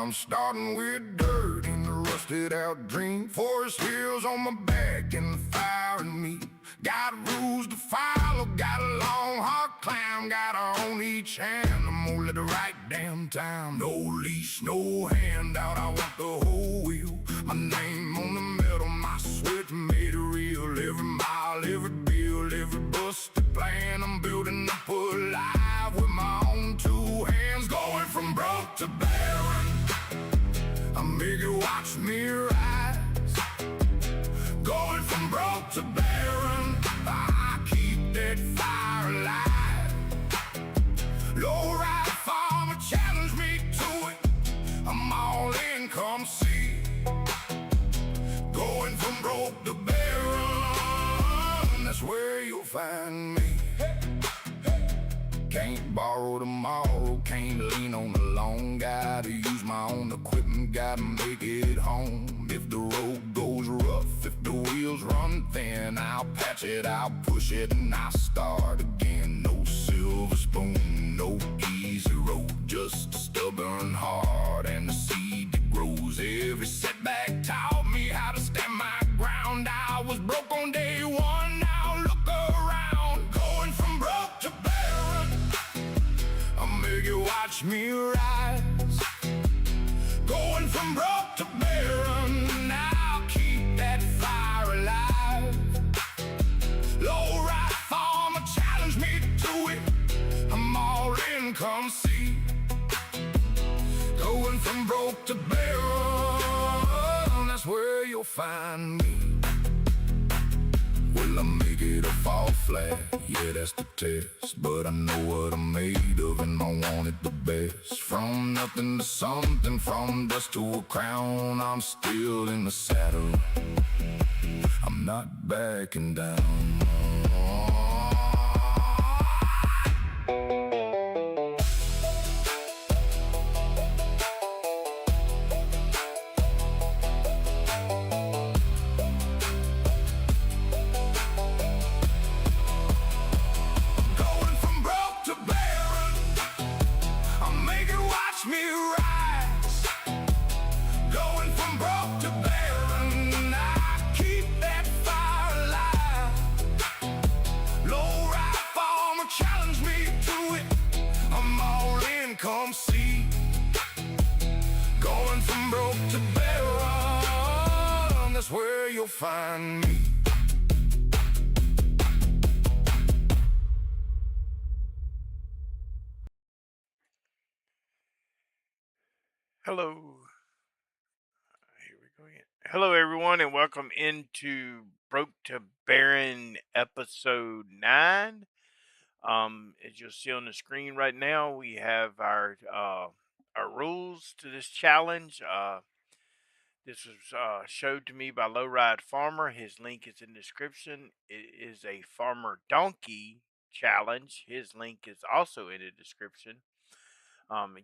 I'm starting with dirt in the rusted out dream. Forest hills on my back and the fire in me. Got rules to follow, got a long hard climb. Gotta own each hand, I'm gonna let the right damn time. No leash, no handout, I want the whole wheel. My name on the metal, my sweat made it real. Every mile, every bill, every busted plan I'm building up alive with my own two hands. Going from broke to barren, I make you watch me rise. Going from broke to barren, I keep that fire alive. Low ride farmer challenge me to it, I'm all in, come see. Going from broke to barren, that's where you'll find me. Can't borrow tomorrow, can't lean on the loan. Gotta use my own equipment, gotta make it home. If the road goes rough, if the wheels run thin, I'll patch it, I'll push it, and I'll start again. No silver spoon, no easy road, just a stubborn heart and the seed that grows. Every setback taught me how to stand my ground. I was broke on day one, now look around. Going from broke to barren, I'll make you watch me rise. Going from broke to barren, I'll keep that fire alive. Low ride farmer challenge me to it, I'm all in, come see. Going from broke to barren, that's where you'll find me. Will I make it or fall flat? Yeah, that's the test. But I know what I'm made of and I want it the best. From nothing to something, from dust to a crown, I'm still in the saddle, I'm not backing down. Come see. Going from broke to barren, that's where you'll find me. Hello. Here we go again. Hello, everyone, and welcome into Broke to Barren episode 9. As you'll see on the screen right now, we have our rules to this challenge. This was showed to me by Lowride Farmer. His link is in the description. It is a FarmerDnkey challenge. His link is also in the description.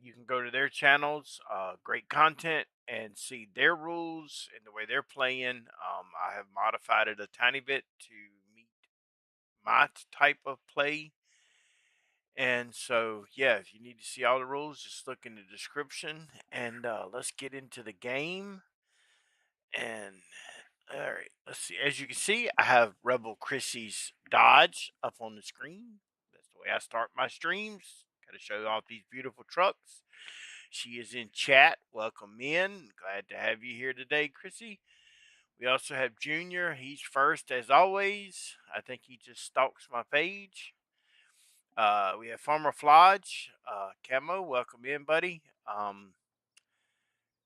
You can go to their channels, great content, and see their rules and the way they're playing. I have modified it a tiny bit to meet my type of play. And so, yeah, if you need to see all the rules, just look in the description. And let's get into the game. And, all right, let's see. As you can see, I have Rebel Chrissy's Dodge up on the screen. That's the way I start my streams. Got to show off these beautiful trucks. She is in chat. Welcome in. Glad to have you here today, Chrissy. We also have Junior. He's first, as always. I think he just stalks my page. We have Farmer Flodge, Camo. Welcome in, buddy.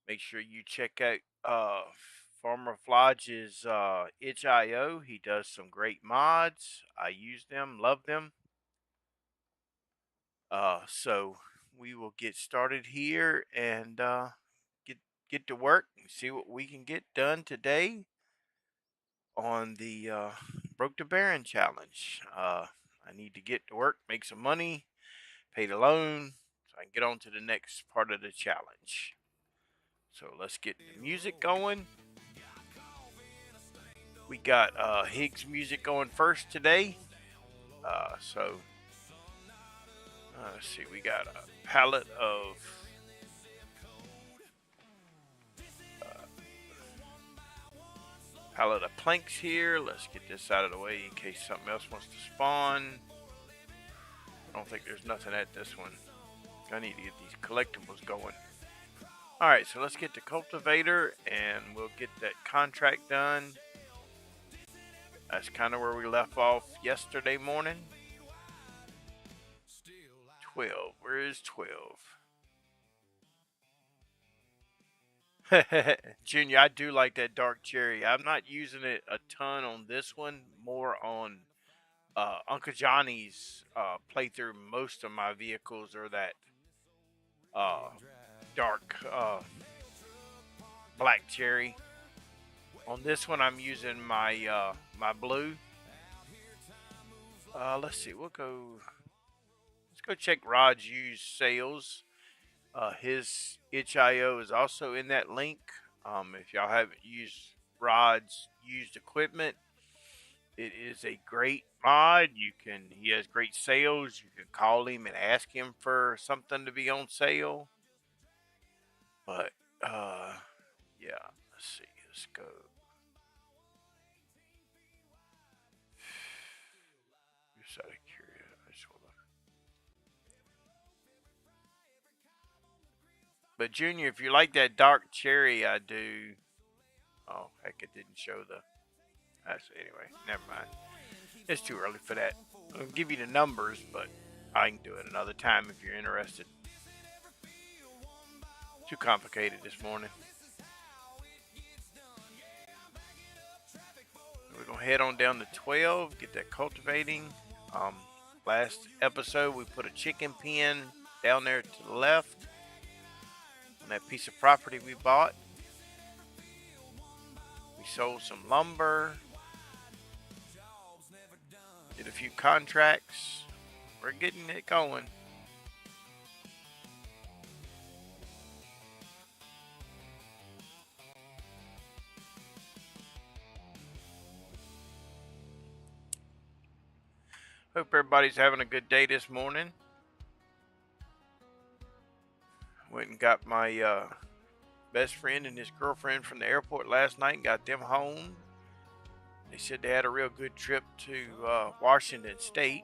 Make sure you check out Farmer Flodge's itch.io. He does some great mods. I use them, love them. So we will get started here and get to work and see what we can get done today on the Broke to Barren challenge. I need to get to work, make some money, pay the loan, so I can get on to the next part of the challenge. So let's get the music going. We got Higgs music going first today. Let's see, we got a palette of pallet of planks here. Let's get this out of the way in case something else wants to spawn. I don't think there's nothing at this one. I need to get these collectibles going. Alright, so let's get the cultivator and we'll get that contract done. That's kind of where we left off yesterday morning. 12. Where is 12? Junior, I do like that dark cherry. I'm not using it a ton on this one. More on Uncle Johnny's playthrough. Most of my vehicles are that dark black cherry. On this one, I'm using my my blue. Let's see. Let's go check Rod's used sales. His itch.io is also in that link. If y'all haven't used Rod's used equipment, it is a great mod. He has great sales. You can call him and ask him for something to be on sale. But yeah, let's see. Let's go. Just out of curiosity. But Junior, if you like that dark cherry, I do. Oh, heck, it didn't show the. Anyway, never mind. It's too early for that. I'll give you the numbers, but I can do it another time if you're interested. Too complicated this morning. We're going to head on down to 12, get that cultivating. Last episode, we put a chicken pen down there to the left on that piece of property we bought. We sold some lumber. Did a few contracts. We're getting it going. Hope everybody's having a good day this morning. Went and got my best friend and his girlfriend from the airport last night and got them home. They said they had a real good trip to Washington State.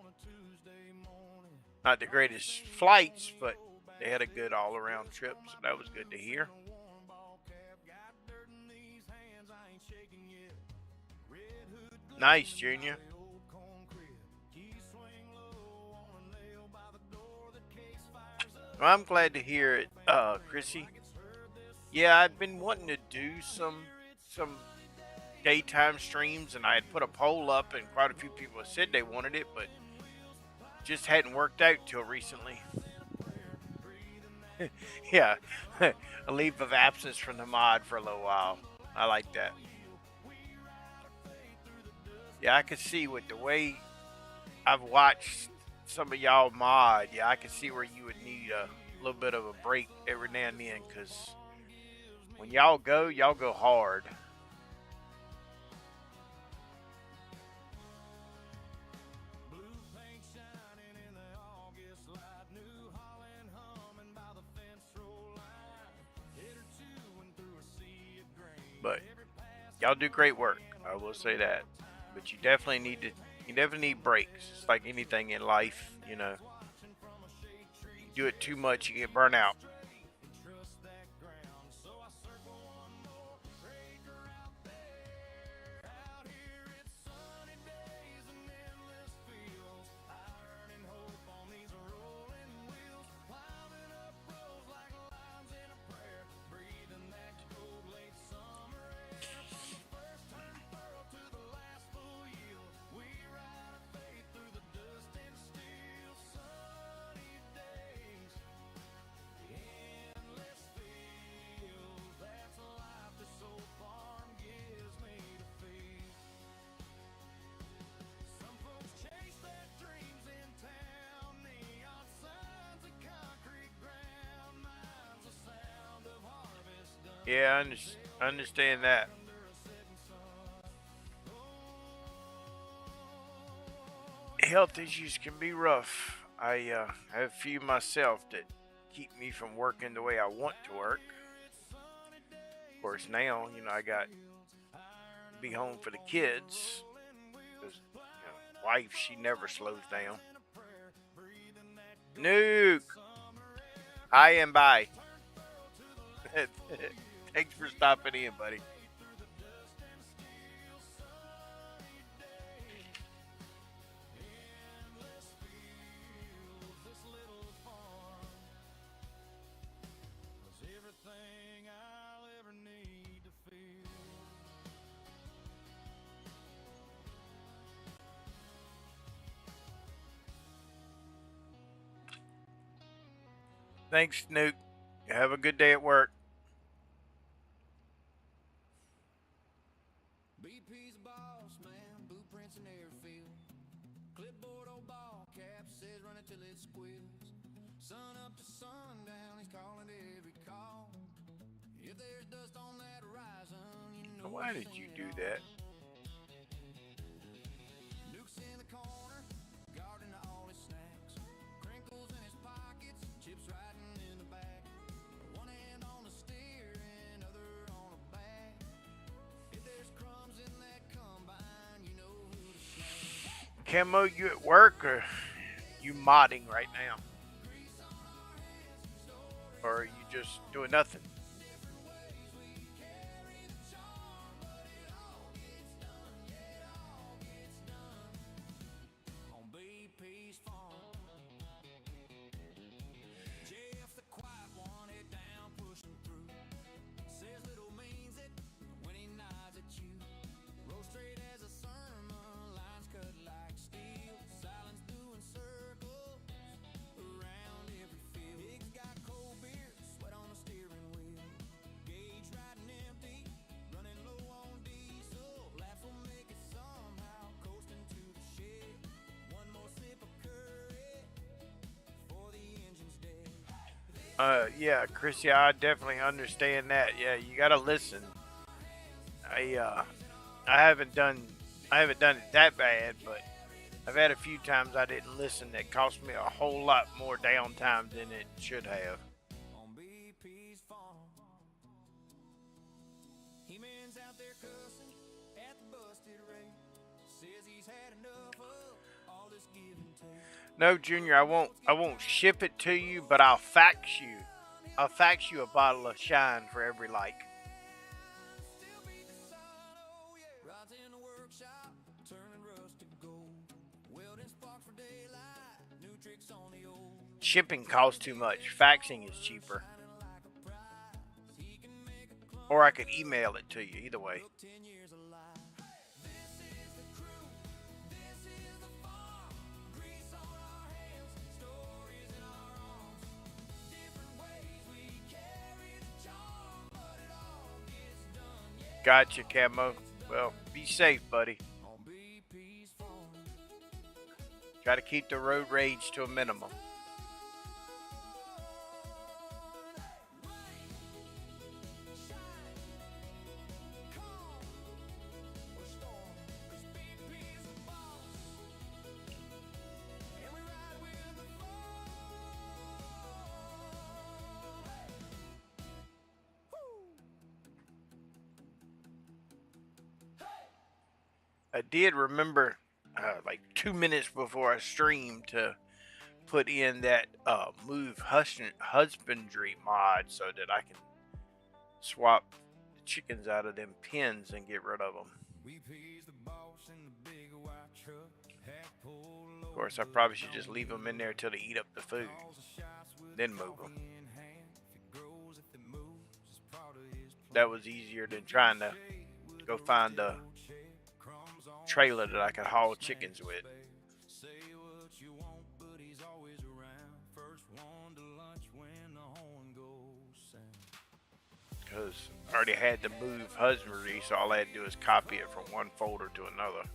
Not the greatest flights, but they had a good all-around trip, so that was good to hear. Nice, Junior. Well, I'm glad to hear it, Chrissy. Yeah, I've been wanting to do some daytime streams, and I had put a poll up, and quite a few people said they wanted it, but just hadn't worked out till recently. Yeah, a leave of absence from the mod for a little while. I like that. Yeah, I could see with the way I've watched some of y'all mod, yeah, I can see where you would need a little bit of a break every now and then, because when y'all go hard. But y'all do great work, I will say that. But you definitely need breaks. It's like anything in life, you know. You do it too much, you get burnt out. Yeah, I understand that. Health issues can be rough. I have a few myself that keep me from working the way I want to work. Of course, now, you know, I got to be home for the kids. Because, wife, she never slows down. Nuke. Hi and bye. Thanks for stopping in, buddy. Thanks, Nuke. Have a good day at work. BP's a boss man, blueprints in every field. Clipboard old ball cap says run it till it squeals. Sun up to sundown, he's calling every call. If there's dust on that horizon, you know. Why did you do that? Nuke's in the corner, guarding all his snacks. Crinkles in his pockets, chips riding in the back. One hand on the steering, other on the back. If there's crumbs in that combine, you know who to snag. Camo, you at work or you modding right now? Or are you just doing nothing? On BP's farm, Jeff the quiet one, head down, pushing through. Says little means it when he nods at you. Roll straight as a sermon, lines cut like steel. Silence doing circles around every field. Pig's got cold beer, sweat on the steering wheel. Gauge riding empty, running low on diesel. Laps will make it somehow, coasting to the shed. One more sip of curry before the engine's dead. Yeah, Chris, yeah, I definitely understand that. Yeah, you gotta listen. I haven't done it that bad, but I've had a few times I didn't listen that cost me a whole lot more downtime than it should have. On BP's farm, He-Man's out there cussing at the busted rate. Says he's had enough of all this give and take. No, Junior, I won't ship it to you, but I'll fax you. I'll fax you a bottle of Shine for every like. Still beat the sun, oh yeah. Rods in the workshop, turning rust to gold. Welding sparks for daylight, new tricks on the old. Shipping costs too much. Faxing is cheaper. Shining like a prize, he can make a clone. Or I could email it to you. Either way. Look 10 years alive. This is the crew, this is the farm. Grease on our hands, stories in our arms. Different ways we carry the charm, but it all gets done, yeah. Gotcha, Camo. Well, be safe, buddy. On BP's farm. Try to keep the road rage to a minimum. I did remember, like 2 minutes before I streamed, to put in that move husbandry mod so that I can swap the chickens out of them pens and get rid of them. Of course, I probably should just leave them in there till they eat up the food, then move them. That was easier than trying to go find a trailer that I could haul chickens with. Because I already had to move husbandry, so all I had to do is copy it from one folder to another.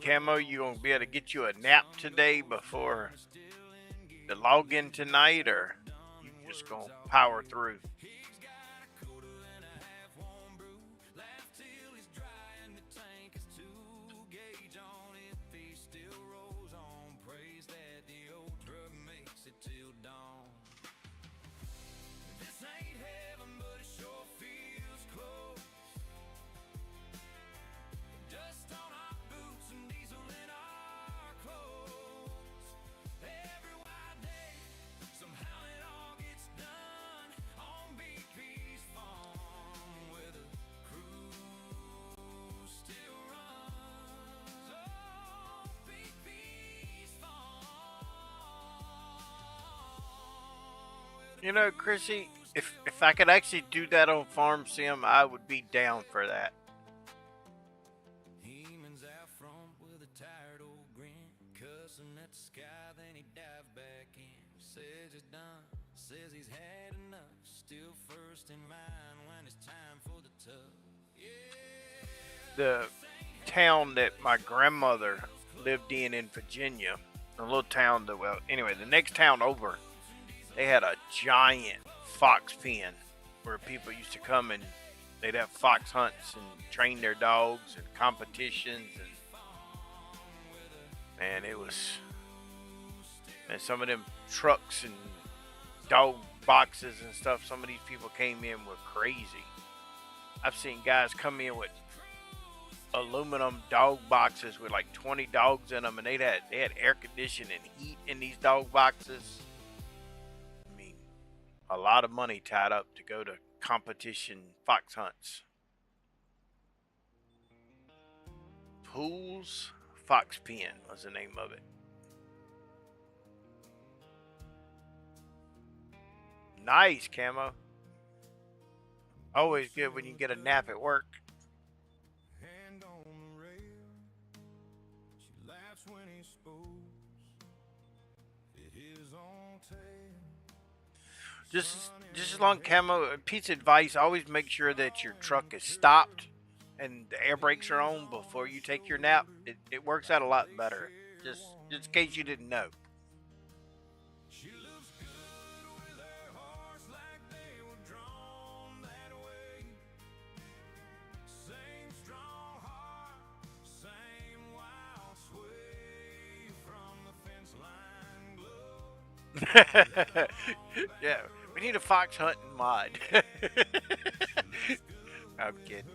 Camo, you gonna be able to get you a nap today before the login tonight, or you just gonna power through? You know, Chrissy, if I could actually do that on Farm Sim, I would be down for that. Heman's out front with a tired old grin, cussing at the sky, then he dived back in. Says he's done, says he's had enough, still first in mind when it's time for the tough. The town that my grandmother lived in Virginia, a little town that, well, anyway, the next town over, they had a giant fox pen where people used to come and they'd have fox hunts and train their dogs and competitions, and it was, and some of them trucks and dog boxes and stuff, some of these people came in were crazy. I've seen guys come in with aluminum dog boxes with like 20 dogs in them, and they had air conditioning and heat in these dog boxes. I mean, a lot of money tied up to go to competition fox hunts. Pools Fox Pen was the name of it. Nice, Camo. Always good when you get a nap at work. Hand on the rail, she laughs when he spoons his own tail. Just as long, Camo, a piece of advice, always make sure that your truck is stopped and the air brakes are on before you take your nap. It works out a lot better. Just in case you didn't know. She looks good with her horse like they were drawn that way. Same strong heart, same wild sway from the fence line glow. Yeah, we need a fox hunting mod. I'm kidding.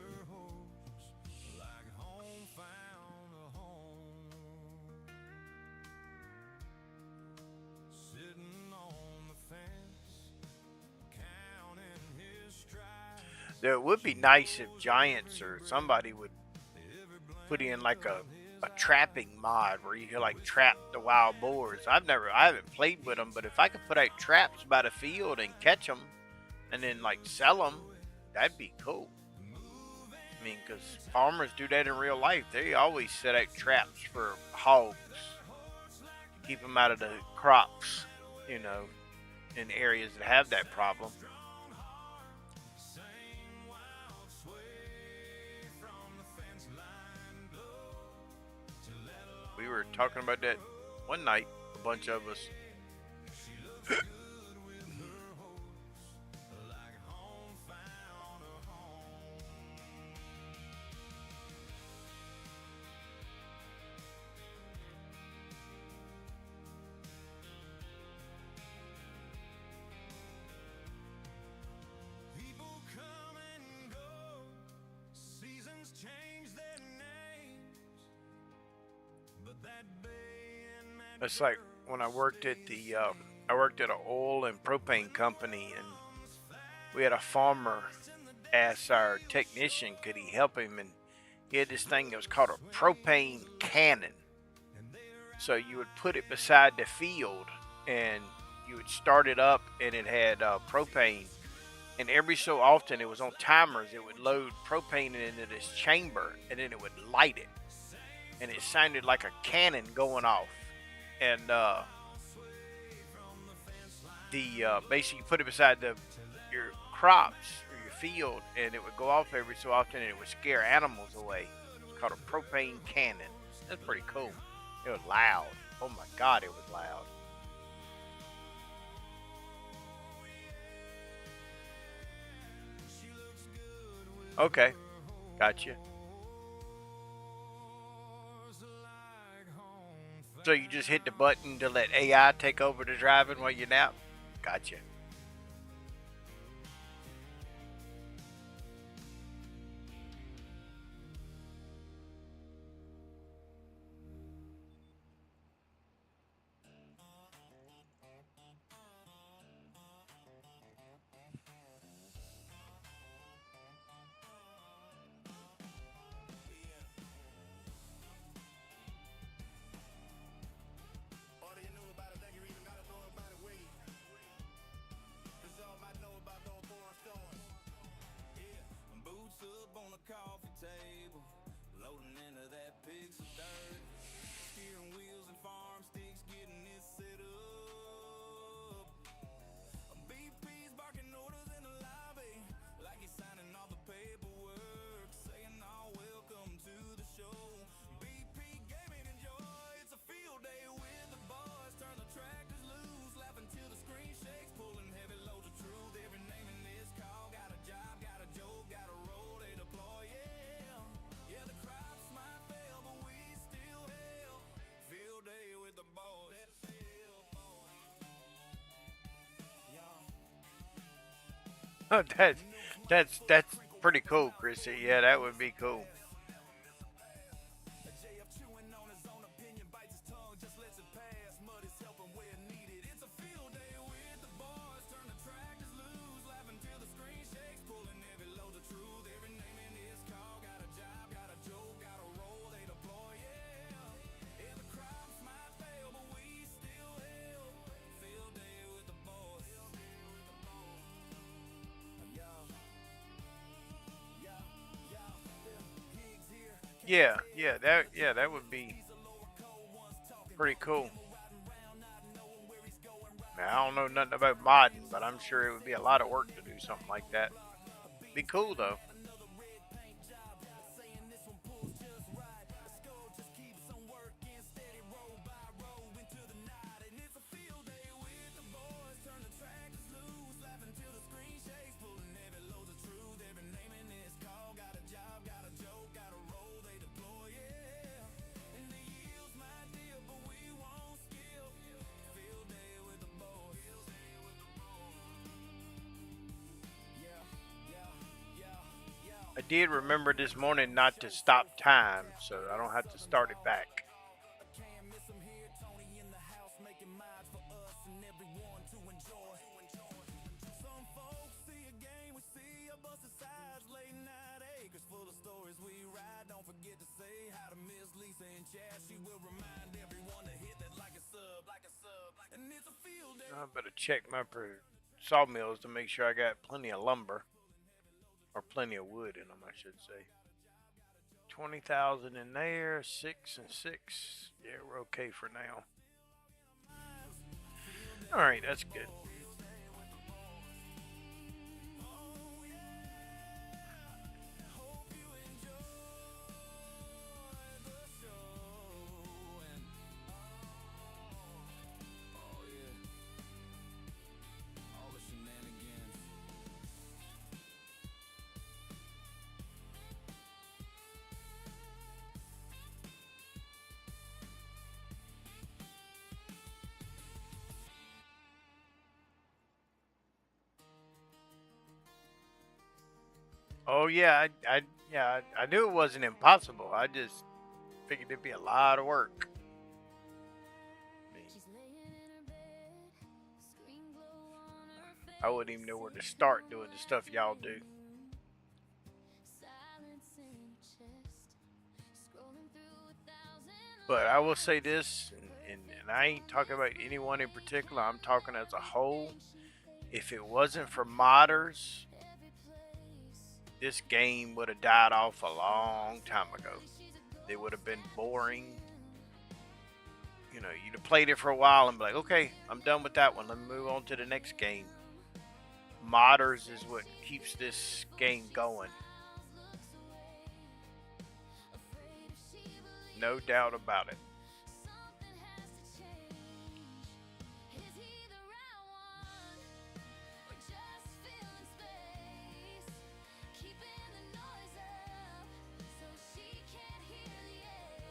Like home found a home. Sitting on the fence, counting his stripes. It would be nice if Giants or somebody would put in like a trapping mod where you could like trap the wild boars. I haven't played with them, but if I could put out traps by the field and catch them and then like sell them, that'd be cool. I mean, because farmers do that in real life. They always set out traps for hogs to keep them out of the crops, you know, in areas that have that problem. We were talking about that one night, a bunch of us. People come and go, seasons change their names, but that bay and that It's like when I worked at I worked at an oil and propane company, and we had a farmer ask our technician could he help him, and he had this thing that was called a propane cannon. So you would put it beside the field, and you would start it up, and it had propane. And every so often, it was on timers. It would load propane into this chamber, and then it would light it, and it sounded like a cannon going off. And basically you put it beside your crops or your field, and it would go off every so often, and it would scare animals away. It's called a propane cannon. That's pretty cool. It was loud. Oh my God, it was loud. Okay, gotcha. So you just hit the button to let AI take over the driving while you nap? Gotcha. Boots up on the coffee table, loading into that pigs of dirt. Steering wheels and farm sticks, getting this set up. BP's barking orders in the lobby, like he's signing all the paperwork, saying, "Oh, welcome to the show." BP gaming and joy, it's a field day with the boys. Turn the tractors loose, laughing till the screen shakes, pulling heavy loads of truth. Every name in this call got a job, got a joke, got a role they deploy. Yeah, the crops might fail, but we still hail. Field day with the boys. Oh, that's pretty cool, Chrissy. Yeah, that would be cool. JF chewing on his own opinion, bites his tongue, just lets it pass. Mud is helping where needed. It's a field day with the boys. Turn the tractors loose, laughing till the screen shakes, pulling heavy loads of truth. Every name in this call got a job, got a joke, got a role they deploy. Yeah, the crops might fail, but we still hail. Field day with the boys. Yeah, that would be pretty cool. Now, I don't know nothing about modding, but I'm sure it would be a lot of work to do something like that. Be cool though. I did remember this morning not to stop time, so I don't have to start it back. Can't miss him here, Tony in the house making mods for us and everyone to enjoy. Some folks see a game, we see a busted sides, late night acres full of stories we ride. Don't forget to say hi to Miss Lisa in chat. She will remind everyone to hit that like a sub. And it's a field day. I better check my sawmills to make sure I got plenty of lumber. Or plenty of wood in them, I should say. 20,000 in there, 6 and 6. Yeah, we're okay for now. Alright, that's good. Oh yeah, I knew it wasn't impossible. I just figured it'd be a lot of work. I wouldn't even know where to start doing the stuff y'all do. But I will say this, and I ain't talking about anyone in particular, I'm talking as a whole. If it wasn't for modders, this game would have died off a long time ago. It would have been boring. You know, you'd have played it for a while and be like, okay, I'm done with that one. Let me move on to the next game. Modders is what keeps this game going. No doubt about it. Something has to change. Is he the right one? Or just filling space? Keeping the noise up so she can't hear the ache.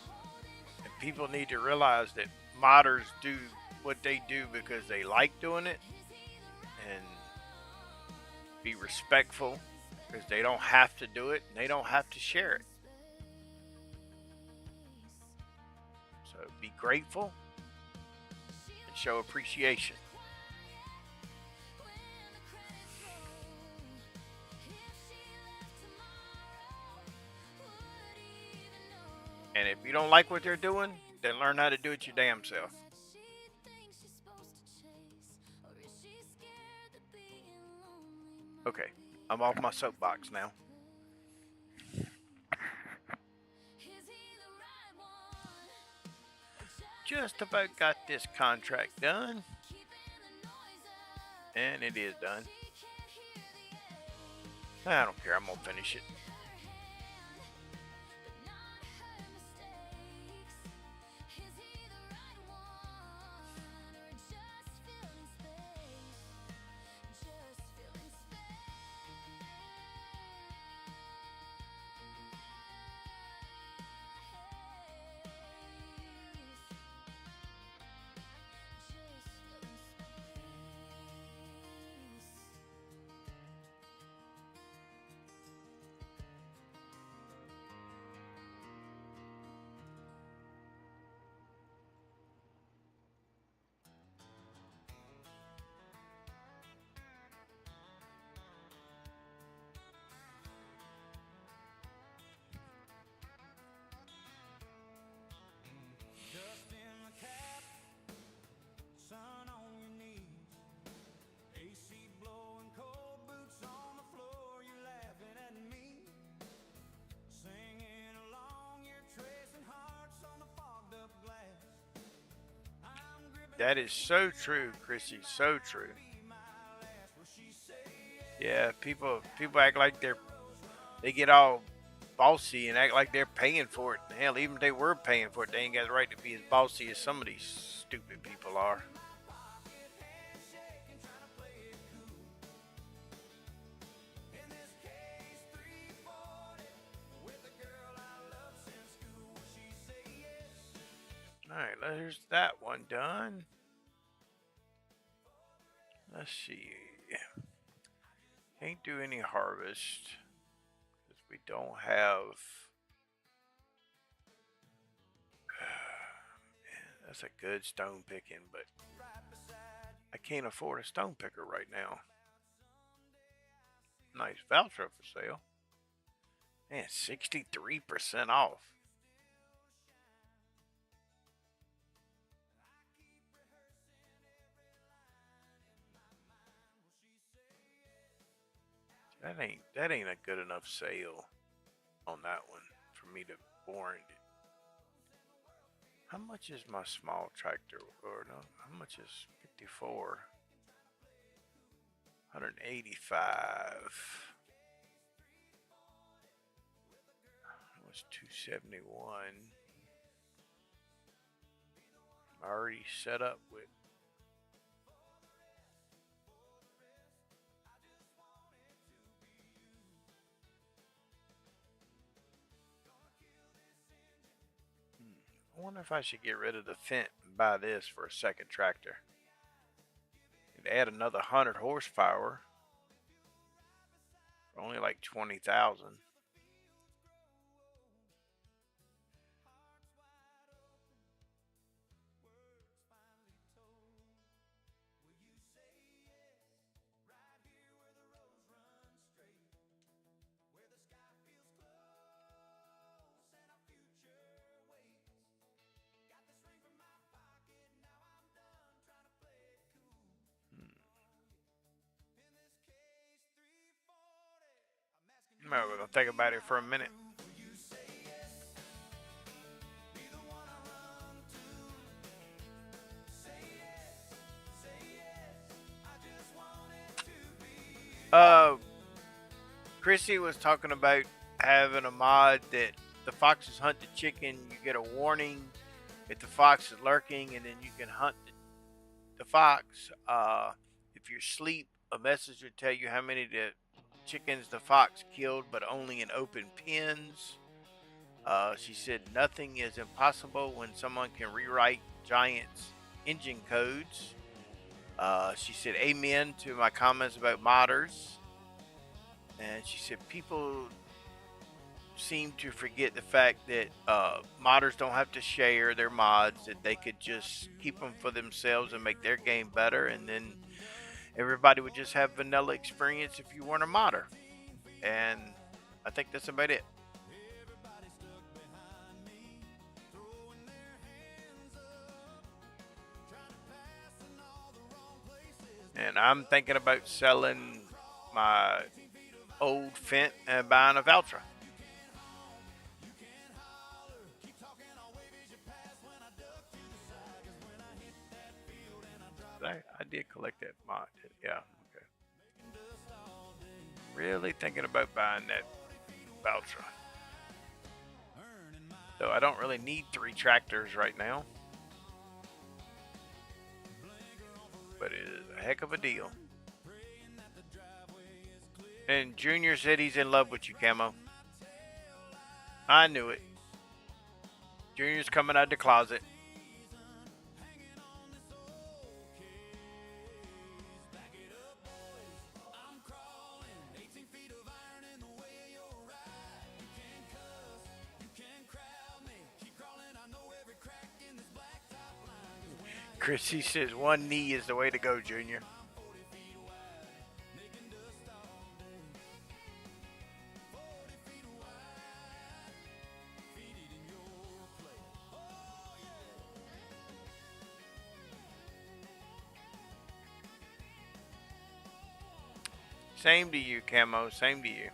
Holding And people need to realize that modders do what they do because they like doing it, and be respectful because they don't have to do it and they don't have to share it. So be grateful and show appreciation. And if you don't like what they're doing, then learn how to do it your damn self. Okay, I'm off my soapbox now. Just about got this contract done. And it is done. I don't care, I'm gonna finish it. Dust in the cap, sun on your knees, AC blowing, cold boots on the floor, you're laughing at me, singing along, you're tracing hearts on the fogged up glass. I'm gripping That is so true, Chrissy, so true. Yeah, people act like they get all bossy and act like they're paying for it. Hell, even if they were paying for it, they ain't got the right to be as bossy as some of these stupid people are. Alright, there's that one done. Let's see. Can't do any harvest because we don't have. That's a good stone picking, but I can't afford a stone picker right now. Nice voucher for sale. Man, 63% off. That ain't a good enough sale on that one for me to warrant it. How much is my small tractor? Or no, how much is 54? 185. That was 271. Already set up with. I wonder if I should get rid of the Fent and buy this for a second tractor. It'd add another 100 horsepower for only like 20,000. We're gonna think about it for a minute. Chrissy was talking about having a mod that the foxes hunt the chicken, you get a warning if the fox is lurking, and then you can hunt the fox. If you're asleep, a message will tell you how many the chickens the fox killed, but only in open pens. She said nothing is impossible when someone can rewrite giants' engine codes. She said amen to my comments about modders. And she said people seem to forget the fact that modders don't have to share their mods, that they could just keep them for themselves and make their game better, and then everybody would just have vanilla experience if you weren't a modder. And I think that's about it. And I'm thinking about selling my old Fent and buying a Valtra. I did collect that mod. Yeah, okay. Really thinking about buying that Valtra. Though I don't really need 3 tractors right now. But it is a heck of a deal. And Junior said he's in love with you, Camo. I knew it. Junior's coming out of the closet. Chrissy says one knee is the way to go, Junior. Same to you, Camo. Same to you.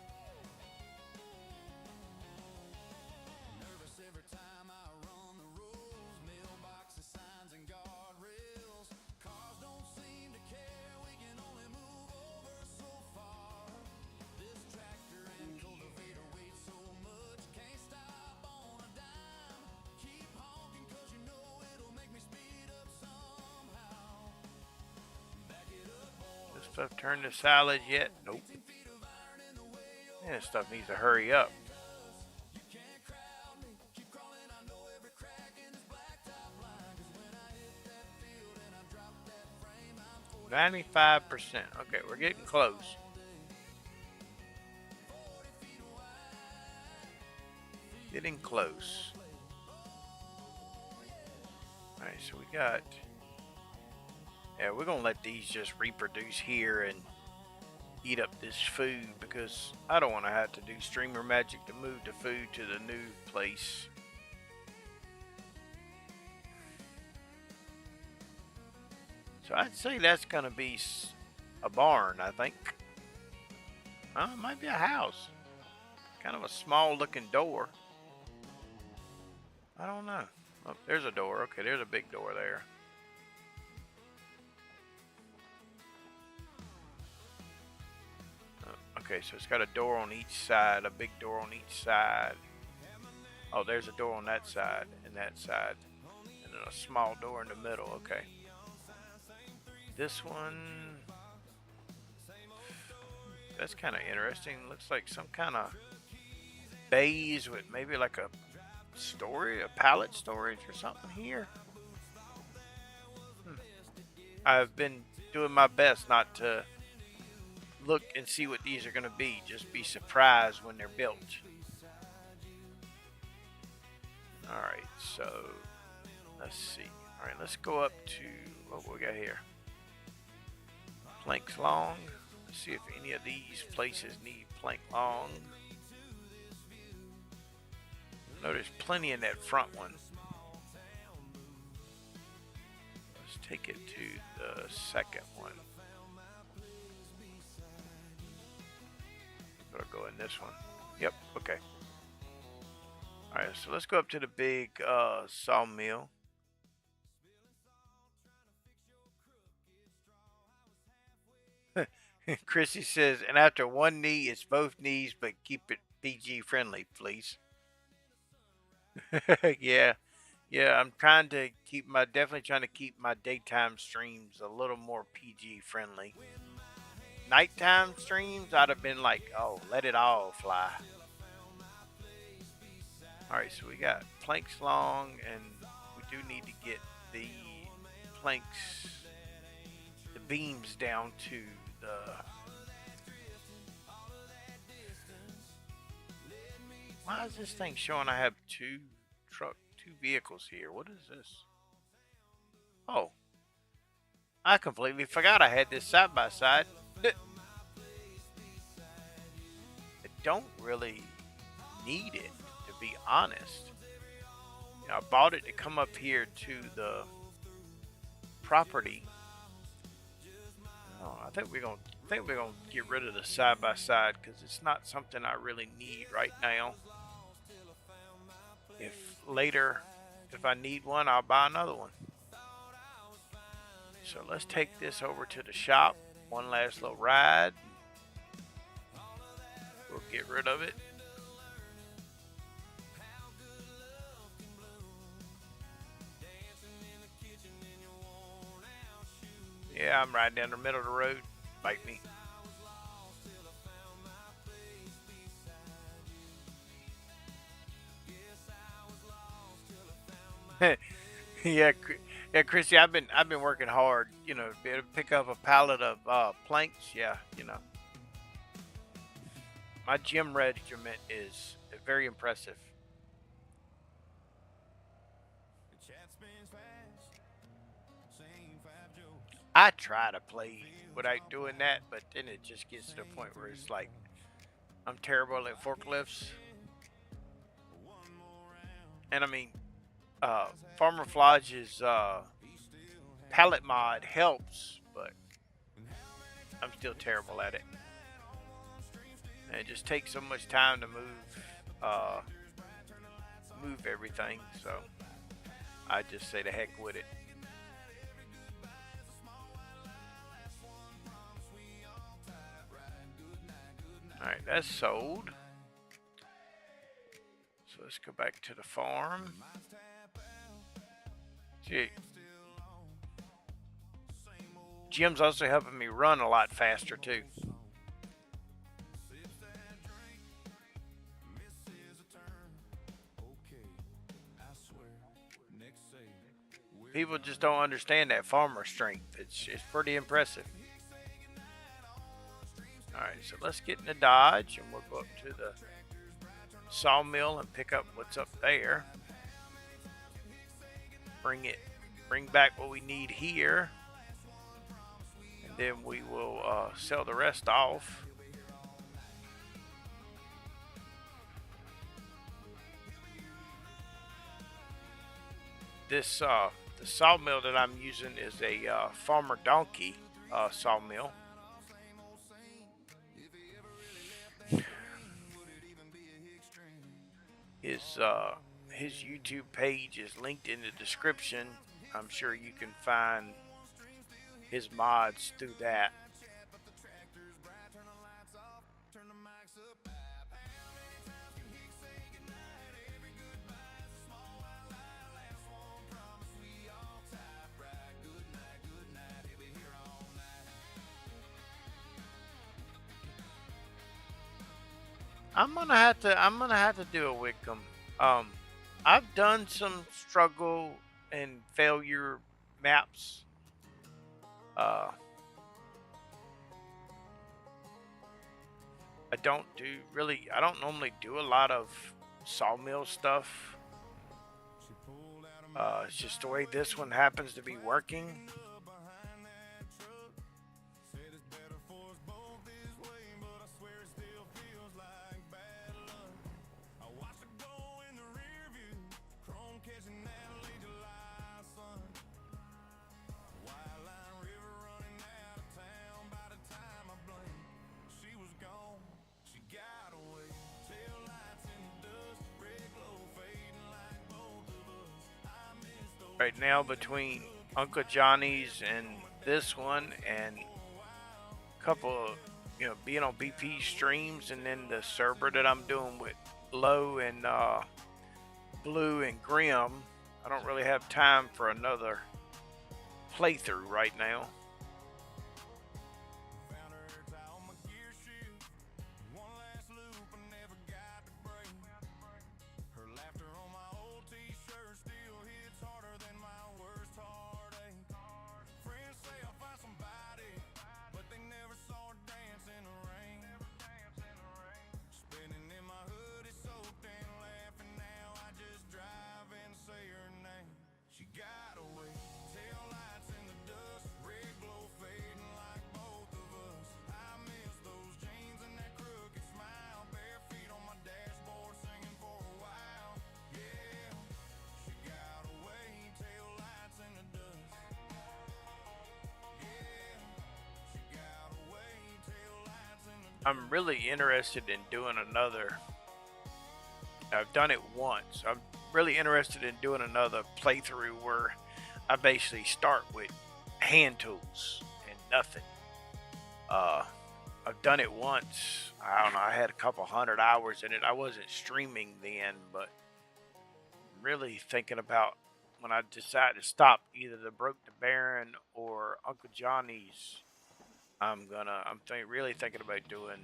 Stuff turned to salad yet? Nope. Yeah, stuff needs to hurry up. $95%. Okay, we're getting close. Getting close. Alright, so we got... Yeah, we're going to let these just reproduce here and eat up this food because I don't want to have to do streamer magic to move the food to the new place. So I'd say that's going to be a barn, I think. It might be a house. Kind of a small looking door. I don't know. Oh, there's a door. Okay, there's a big door there. Okay, so it's got a door on each side, a big door on each side. Oh, there's a door on that side, and then a small door in the middle. Okay. This one, that's kind of interesting. Looks like some kind of bays with maybe like a pallet storage or something here. I've been doing my best not to look and see what these are going to be. Just be surprised when they're built. Alright, so let's see. Alright, let's go up to what we got here. Planks long. Let's see if any of these places need plank long. No, there's plenty in that front one. Let's take it to the second one. I'll go in this one. Yep, okay. Alright, so let's go up to the big sawmill. Chrissy says, and after one knee, it's both knees, but keep it PG friendly, please. Yeah, yeah. I'm trying to keep my definitely trying to keep my daytime streams a little more PG friendly. Nighttime streams, I'd have been like, oh, let it all fly. All right, so we got planks long, and we do need to get the planks, the beams down to the. Why is this thing showing I have two vehicles here? What is this? Oh, I completely forgot I had this side by side. I don't really need it, to be honest. You know, I bought it to come up here to the property. Oh, I think we're gonna get rid of the side by side because it's not something I really need right now. If later, if I need one, I'll buy another one. So let's take this over to the shop. One last little ride. We'll get rid of it. Yeah, I'm right down the middle of the road. Bite me. Yeah, yeah, Chrissy, I've been working hard. You know, to be able to pick up a pallet of planks. Yeah, you know, my gym regiment is very impressive. I try to play without doing that, but then it just gets to the point where it's like I'm terrible at forklifts. And I mean, Farmer Flodge's pallet mod helps, but I'm still terrible at it. And it just takes so much time to uh, move everything. So I just say the heck with it. All right, that's sold. So let's go back to the farm. See, Jim's also helping me run a lot faster too. People just don't understand that farmer strength. It's pretty impressive. All right, so let's get in the Dodge and we'll go up to the sawmill and pick up what's up there. Bring back what we need here, and then we will sell the rest off. This the sawmill that I'm using is a FarmerDnkey sawmill. His YouTube page is linked in the description. I'm sure you can find his mods through that. I'm gonna have to do a Wickham. I've done some struggle and failure maps. Uh, I don't normally do a lot of sawmill stuff. It's just the way this one happens to be working. Right now between Uncle Johnny's and this one and a couple of, being on BP streams and then the server that I'm doing with Low and Blue and Grim. I don't really have time for another playthrough right now. Found her tie on my gear shift. One last loop I never got to break. Her laughter on my old t-shirt still hits harder than my worst heartache. Friends say I'll find somebody, but they never saw her dance in the rain. Spinning in my hoodie, soaked and laughing now. I just drive and say her name. She got away, tail lights in the dust, red glow fading like both of us. I miss those jeans and that crooked smile, bare feet on my dashboard singing for a while. Yeah, she got away, tail lights in the dust. Yeah, she got away, tail lights in the dust. I'm really interested in doing another. I've done it once. I'm really interested in doing another playthrough where I basically start with hand tools and nothing. I've done it once. I don't know. I had a couple hundred hours in it. I wasn't streaming then, but really thinking about when I decided to stop either the Broke the Baron or Uncle Johnny's. I'm really thinking about doing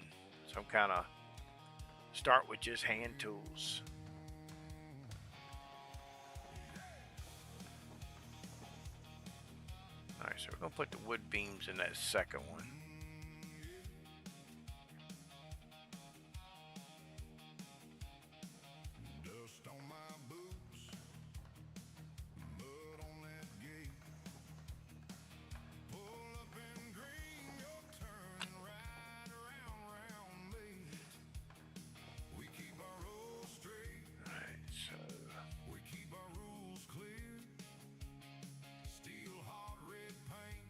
some kind of start with just hand tools. Alright, so we're going to put the wood beams in that second one. Dust on my boots, mud on that gate. Pull up in green, you're turning right around me. We keep our roads straight, Alright, so we keep our rules clear. Steel hot red paint,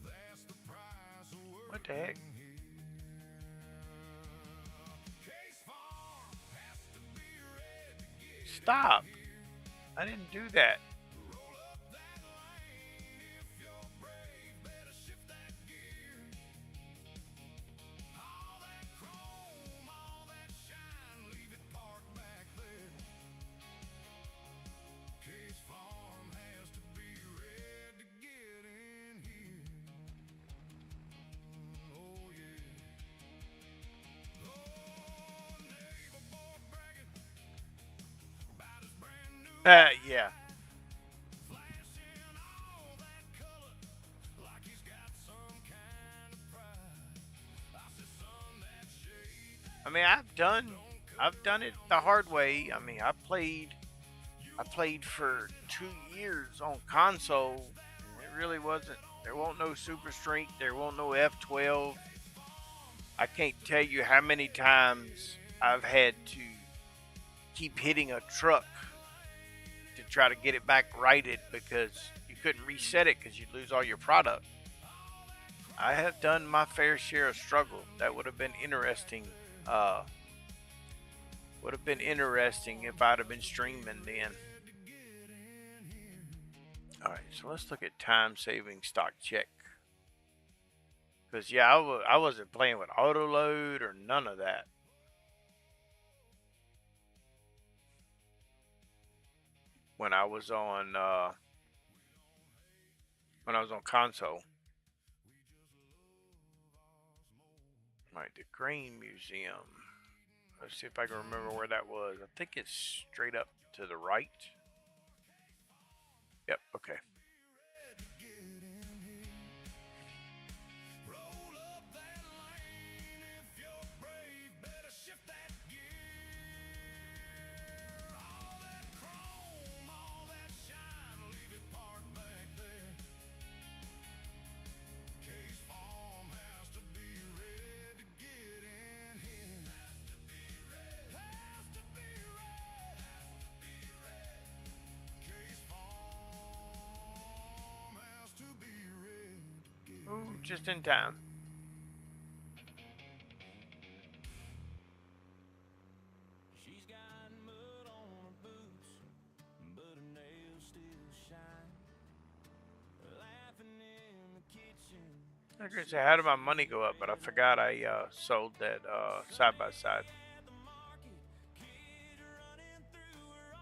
that's the price of working. what the heck? Case farm has to be red to get. Stop! I didn't do that. Roll up that lane, if you're brave, better shift that gear. All that chrome, all that shine, leave it parked back there. Case farm has to be red to get in here. Oh yeah. Oh, neighbor boy bragging about his brand new Yeah. flashing all that color like he's got some kind of pride. I said, son, that shade. I mean, I've done it the hard way. I mean, I played for 2 years on console. It really wasn't. There won't no super strength. There won't no F12. I can't tell you how many times I've had to keep hitting a truck to try to get it back righted because you couldn't reset it because you'd lose all your product. I have done my fair share of struggle. That would have been interesting. Would have been interesting if I'd have been streaming then. Alright, so let's look at time saving stock check. Because, yeah, I wasn't playing with auto load or none of that. When I was on console. Right, the Grain Museum. Let's see if I can remember where that was. I think it's straight up to the right. Yep, okay. Roll up that lane, if you're brave, better shift that gear. All that chrome, all that shine, leave it parked back there. Case farm has to be red to get in here. Has to be red. Case farm has to be red to get. Ooh, just in time. She's got mud on her boots, but her nails still shine. Laughing in the kitchen. I was gonna say, how did my money go up? But I forgot I sold that side by side. At the market, kids running through her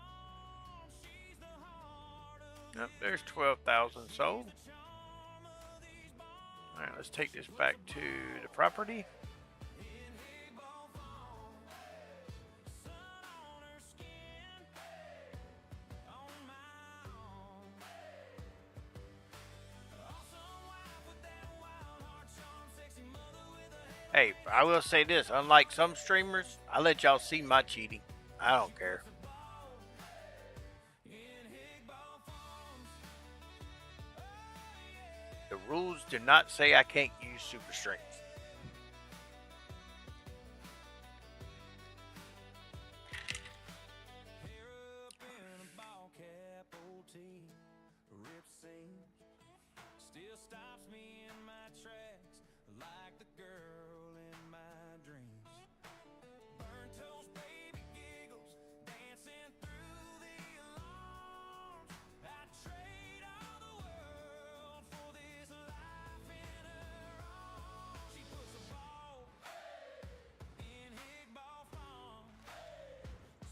Yep, there's 12,000 sold. All right, let's take this back to the property. Hey, I will say this, unlike some streamers, I let y'all see my cheating. I don't care. The rules do not say I can't use super strength. Still stops me in my tracks like the girl in my dreams. Burnt toast, baby giggles, dancing through the alarms. I'd trade all the world for this life in her arms. She puts a ball in Higball Farm,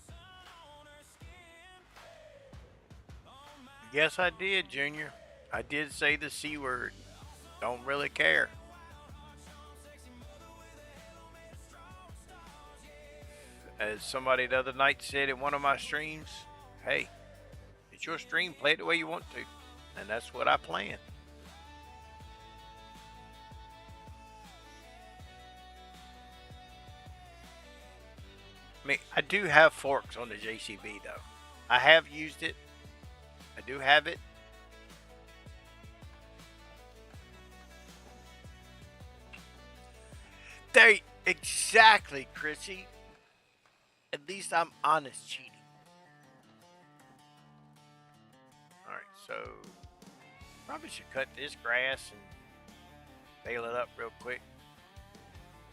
sun on her skin. On my Yes, I did, Junior. I did say the C word. Don't really care. As somebody the other night said in one of my streams, hey, it's your stream, play it the way you want to. And that's what I plan. I mean, I do have forks on the JCB though. I have used it. I do have it. There, exactly, Chrissy. At least I'm honest cheating. Alright, so probably should cut this grass and bale it up real quick.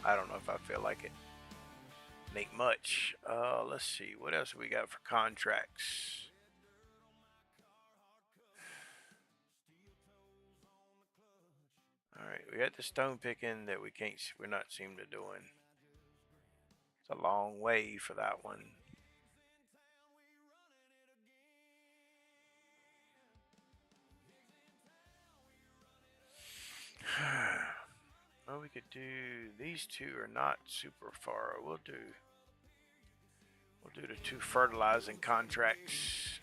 I don't know if I feel like it. Make much. Let's see, what else we got for contracts? Alright, we got the stone picking that we're not seem to doing. It's a long way for that one. Well, we could do, these two are not super far. We'll do the 2 fertilizing contracts.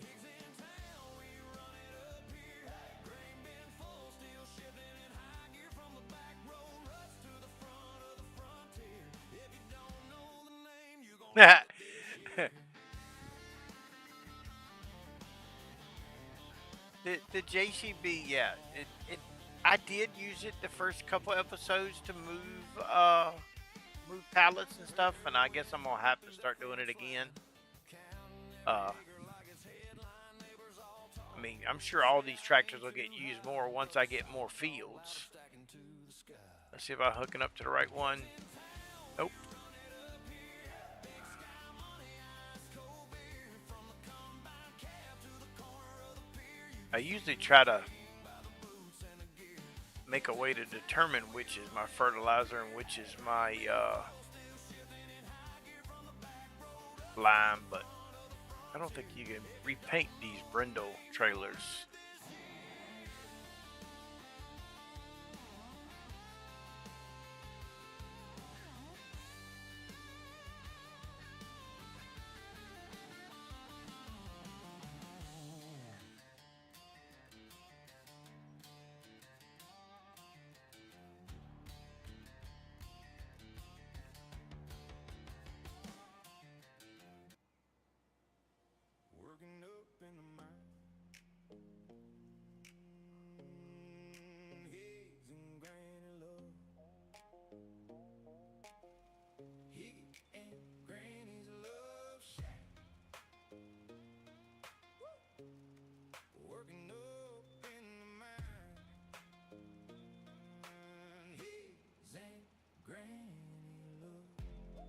The JCB, yeah, I did use it the first couple episodes to move pallets and stuff, and I guess I'm gonna have to start doing it again. I mean, I'm sure all these tractors will get used more once I get more fields. Let's see if I'm hooking up to the right one. Nope. I usually try to make a way to determine which is my fertilizer and which is my lime, but I don't think you can repaint these brindle trailers.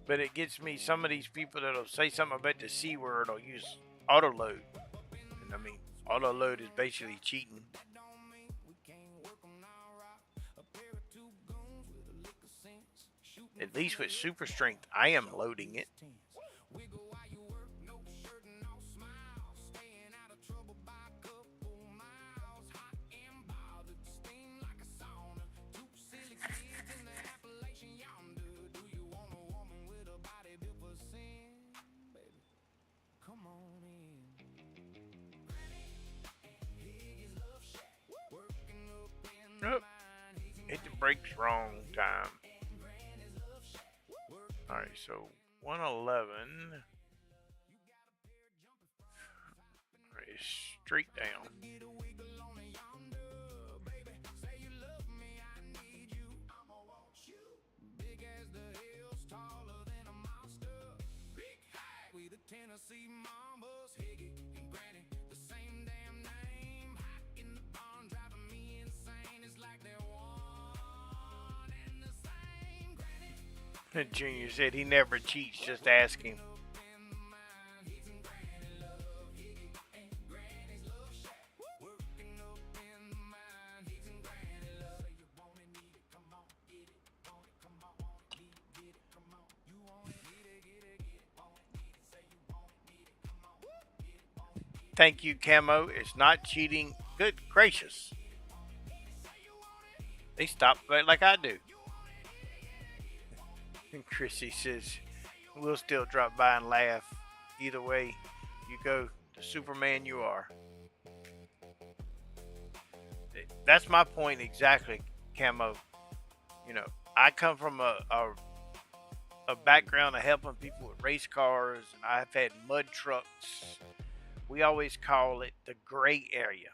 But it gets me, some of these people that'll say something about the C word or use auto load. And I mean, auto load is basically cheating. At least with super strength, I am loading it. hit the brakes wrong time. All right, so 111. All right, straight down. Tennessee Mambas, Higgy and Granny, the same damn name. Hot in the barn, driving me insane. It's like they're one and the same. Granny. Junior said he never cheats, just ask him. Thank you, Camo. It's not cheating. Good gracious. They stop like I do. And Chrissy says, we'll still drop by and laugh. Either way, you go, the Superman you are. That's my point exactly, Camo. You know, I come from a background of helping people with race cars, and I've had mud trucks. We always call it the gray area.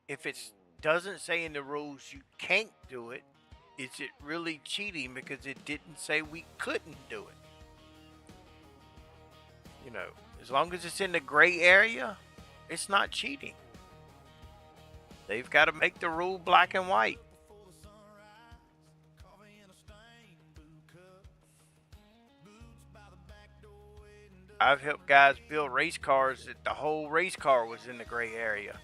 If it doesn't say in the rules you can't do it, is it really cheating because it didn't say we couldn't do it? You know, as long as it's in the gray area, it's not cheating. They've got to make the rule black and white. I've helped guys build race cars that the whole race car was in the gray area.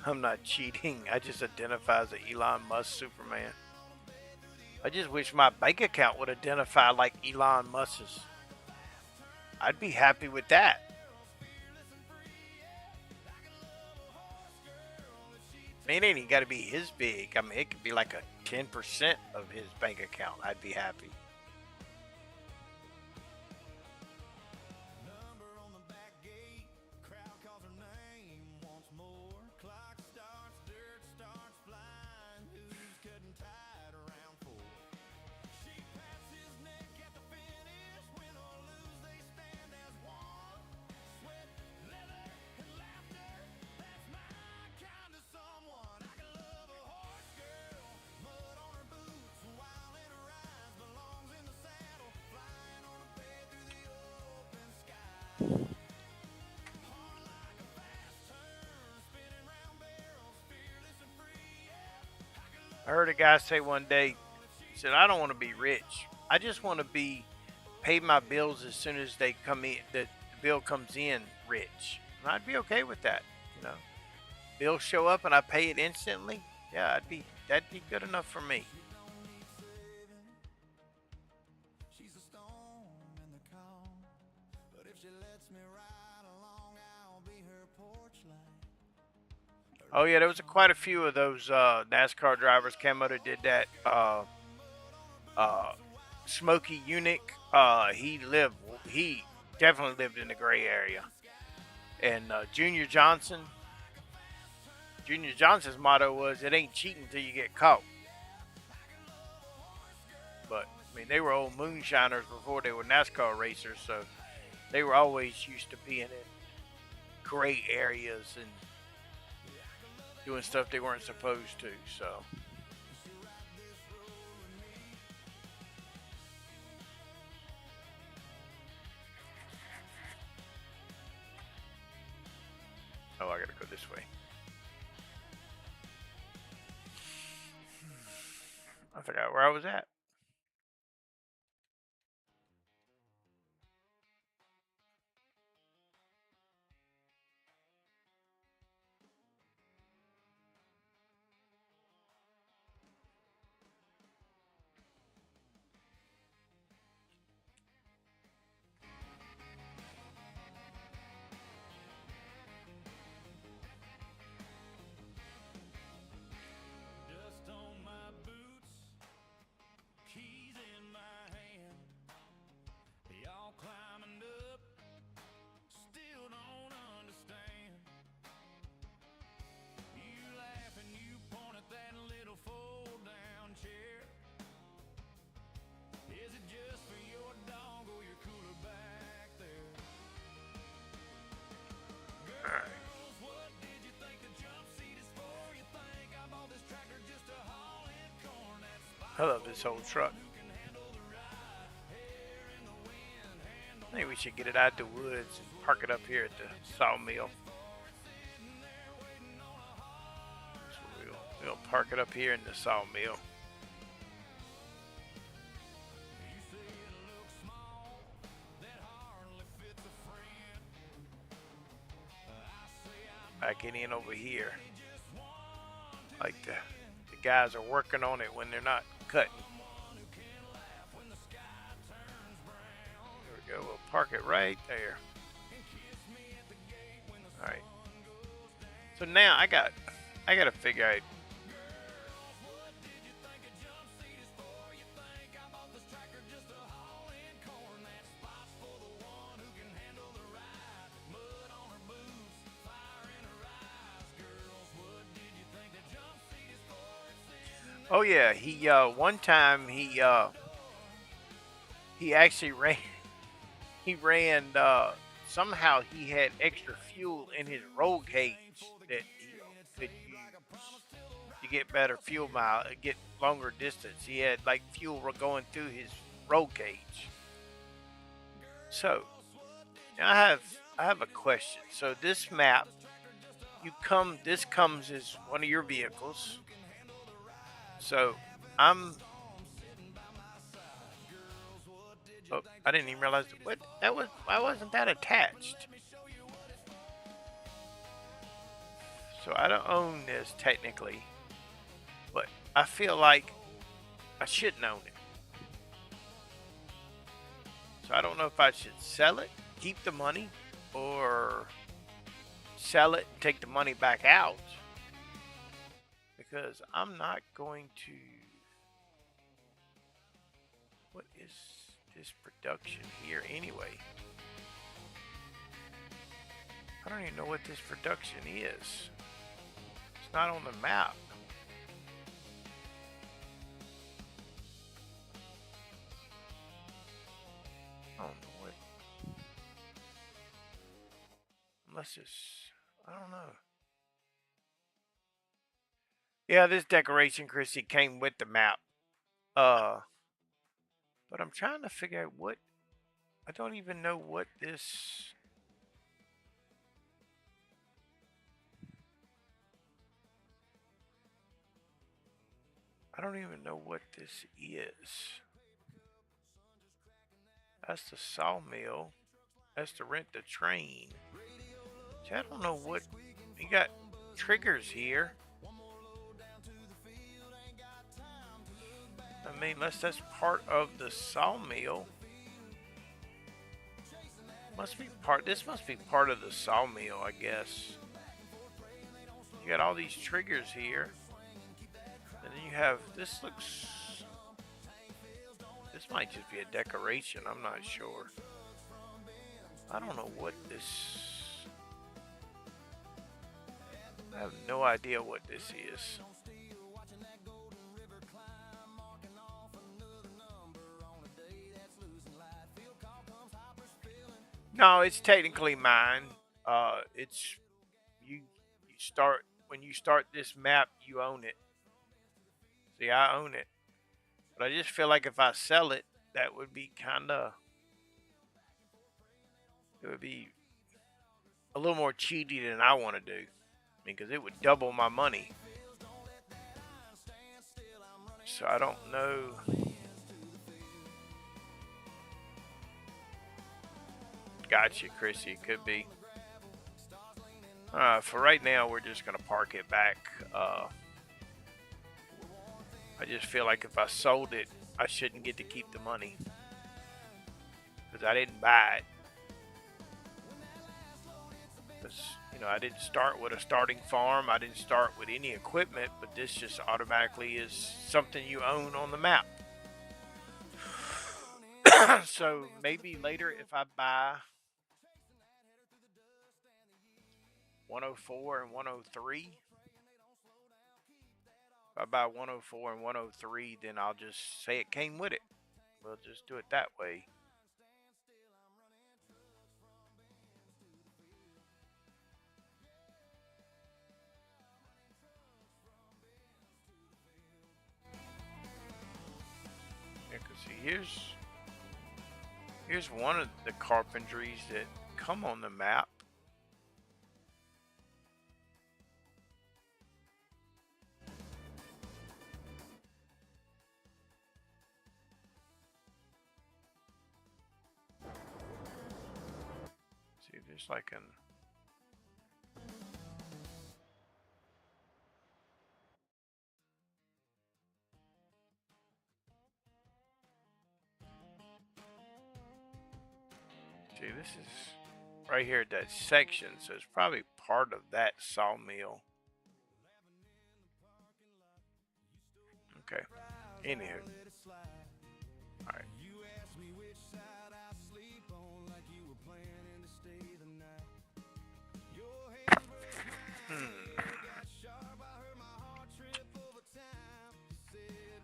I'm not cheating. I just identify as an Elon Musk Superman. I just wish my bank account would identify like Elon Musk's. I'd be happy with that. I mean, it ain't got to be his big. I mean, it could be like a 10% of his bank account. I'd be happy. I heard a guy say one day, he said, I don't want to be rich. I just want to pay my bills as soon as they come in, the bill comes in rich. And I'd be okay with that, you know. Bills show up and I pay it instantly. Yeah, that'd be good enough for me. Oh yeah, there was quite a few of those NASCAR drivers, Camo, that did that. Smokey Unick, he definitely lived in the gray area. And Junior Johnson's motto was, it ain't cheating until you get caught. But, I mean, they were old moonshiners before they were NASCAR racers, so they were always used to being in gray areas and doing stuff they weren't supposed to, so. Oh, I gotta go this way. I forgot where I was at. I love this old truck. Maybe we should get it out the woods and park it up here at the sawmill. So we'll park it up here in the sawmill. Backing in over here. Like the guys are working on it when they're not cutting. There we go. We'll park it right there. All right. So now I got to figure out. Oh yeah, he one time he actually ran. He ran. Somehow he had extra fuel in his roll cage that he could use to get better fuel mile, get longer distance. He had like fuel going through his roll cage. So now I have a question. So this map, this comes as one of your vehicles. So oh, I didn't even realize why wasn't that attached? So I don't own this technically, but I feel like I shouldn't own it. So I don't know if I should sell it, keep the money, or sell it and take the money back out. Because I'm not going to. What is this production here anyway? I don't even know what this production is. It's not on the map. I don't know what. Unless it's. I don't know. Yeah, this decoration, Chrissy, came with the map. But I'm trying to figure out what. I don't even know what this. I don't even know what this is. That's the sawmill. That's to rent the train. See, I don't know what. You got triggers here. I mean, unless that's part of the sawmill. This must be part of the sawmill, I guess. You got all these triggers here. And then you have, this might just be a decoration, I'm not sure. I don't know what this, I have no idea what this is. No, it's technically mine. It's you start when you start this map, you own it. See, I own it, but I just feel like if I sell it, that would be it would be a little more cheaty than I want to do, because it would double my money. So I don't know. Gotcha, Chrissy. It could be. For right now, we're just going to park it back. I just feel like if I sold it, I shouldn't get to keep the money. Because I didn't buy it. Because, I didn't start with a starting farm. I didn't start with any equipment. But this just automatically is something you own on the map. So maybe later if I buy 104 and 103. If I buy 104 and 103, then I'll just say it came with it. We'll just do it that way. See, here's one of the carpentries that come on the map. See, there's like an see, this is right here at that section, so it's probably part of that sawmill. Okay. Anywho. Alright.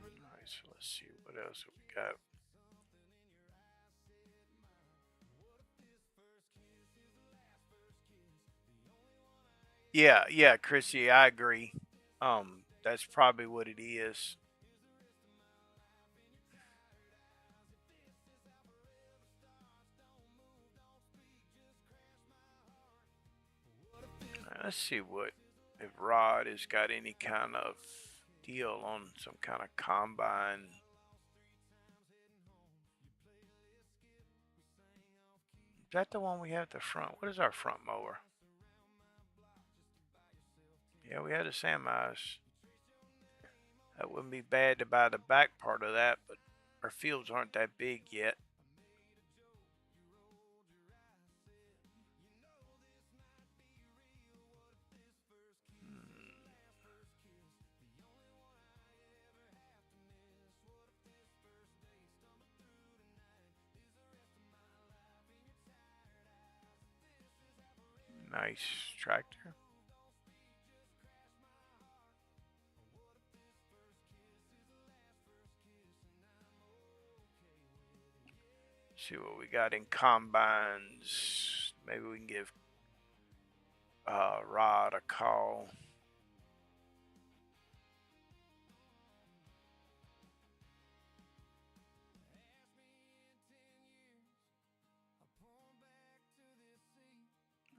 Alright, so let's see what else we got. Yeah, Chrissy, I agree. That's probably what it is. Let's see what if Rod has got any kind of deal on some kind of combine. Is that the one we have at the front? What is our front mower? Yeah, we had a Sammize. That wouldn't be bad to buy the back part of that, but our fields aren't that big yet. Nice tractor. See what we got in combines. Maybe we can give Rod a call.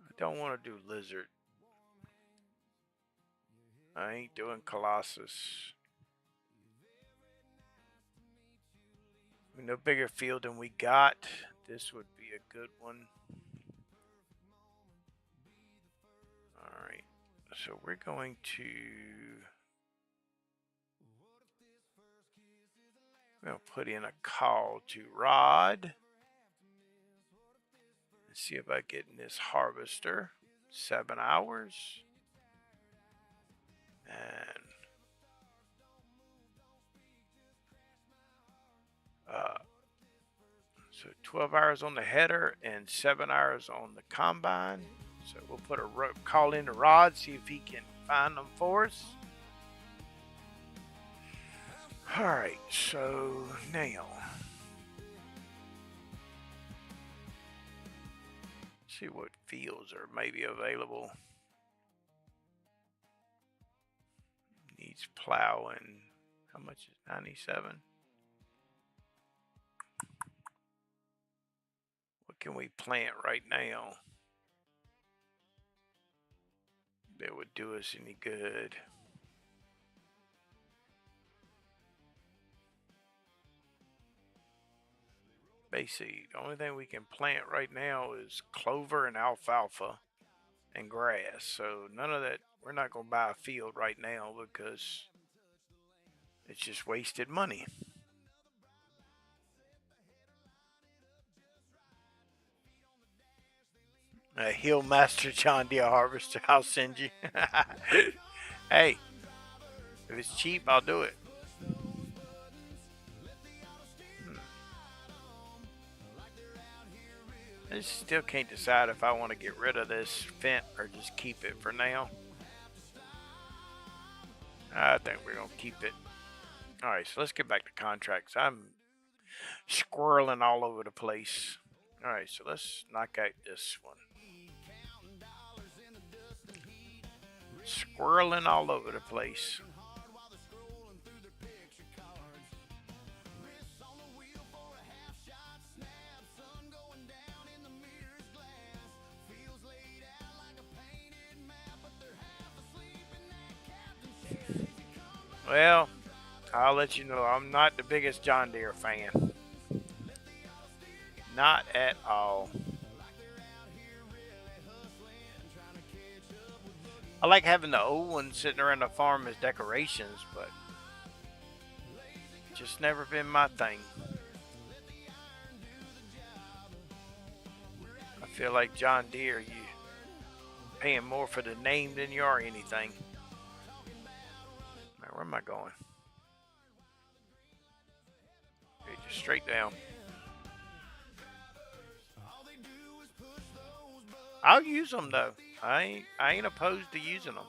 I don't want to do Lizard. I ain't doing Colossus. No bigger field than we got. This would be a good one. Alright. So we're going to... I'm going to put in a call to Rod. Let's see if I get in this harvester. 7 hours. And... so 12 hours on the header and 7 hours on the combine. So we'll put a call in to Rod, see if he can find them for us. Alright, so now see what fields are maybe available. Needs plowing. How much is 97? What can we plant right now that would do us any good? Basically, the only thing we can plant right now is clover and alfalfa and grass. So none of that, we're not going to buy a field right now because it's just wasted money. A Hill Master John Deere harvester, I'll send you. Hey, if it's cheap, I'll do it. I still can't decide if I want to get rid of this Fendt or just keep it for now. I think we're going to keep it. Alright, so let's get back to contracts. I'm squirreling all over the place. Alright, so let's knock out this one. Squirreling all over the place. Well, I'll let you know I'm not the biggest John Deere fan. Not at all. I like having the old ones sitting around the farm as decorations, but just never been my thing. I feel like John Deere, you paying more for the name than you are anything. Now, where am I going? Okay, just straight down. I'll use them though. I ain't opposed to using them.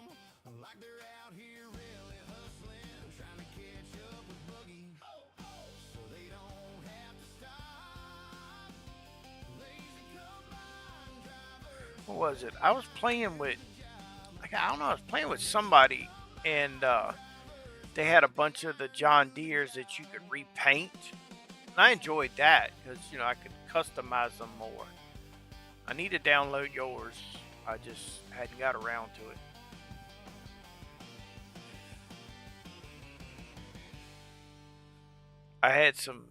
What was it? I was playing with, like, I don't know, I was playing with somebody, and they had a bunch of the John Deeres that you could repaint. And I enjoyed that because, you know, I could customize them more. I need to download yours. I just hadn't got around to it. I had some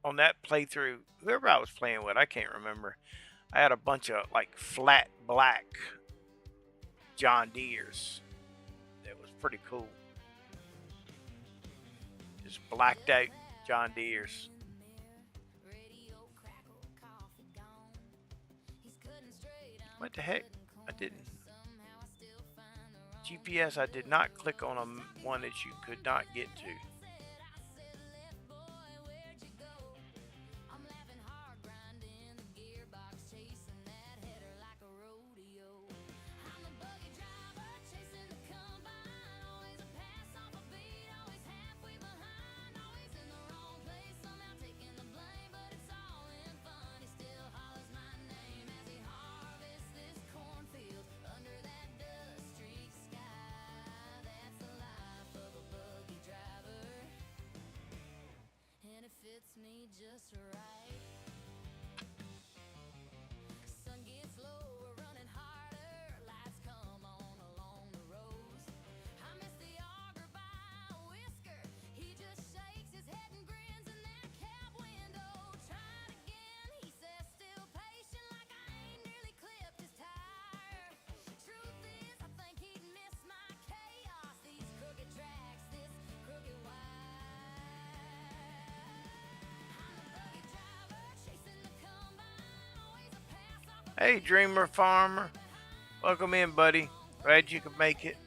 on that playthrough. Whoever I was playing with, I can't remember. I had a bunch of like flat black John Deeres. That was pretty cool. Just blacked out John Deeres. What the heck? I didn't. GPS, I did not click on one that you could not get to. Fits me just right. Sun gets low, we're running harder. Lights come on along the roads. I miss the auger by a whisker. He just shakes his head and grins in that cab window. Try it again, he says, still patient, like I ain't nearly clipped his tire. Truth is, I think he'd miss my chaos. These crooked tracks, this crooked wire. Hey, Dreamer Farmer. Welcome in, buddy. Glad you could make it.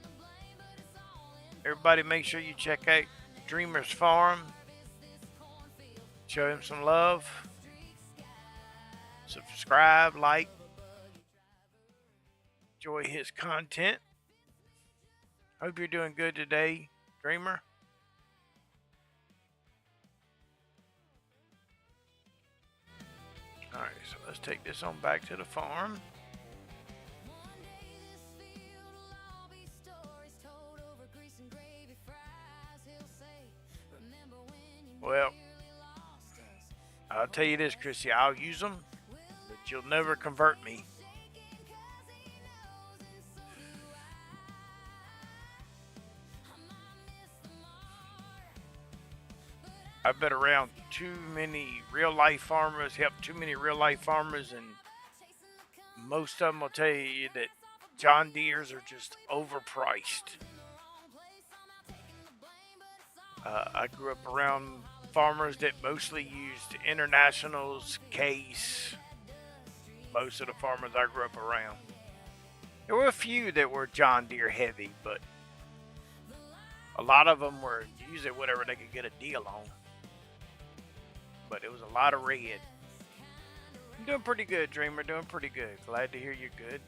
Everybody make sure you check out Dreamer's Farm. Show him some love. Subscribe, like. Enjoy his content. Hope you're doing good today, Dreamer. Alright, so let's take this on back to the farm. Well, I'll tell you this, Chrissy, I'll use them, but you'll never convert me. I've been around too many real life farmers, helped too many real life farmers, and most of them will tell you that John Deeres are just overpriced. I grew up around farmers that mostly used Internationals, Case. Most of the farmers I grew up around. There were a few that were John Deere heavy, but a lot of them were using whatever they could get a deal on. But it was a lot of red. I'm doing pretty good, Dreamer. Doing pretty good. Glad to hear you're good.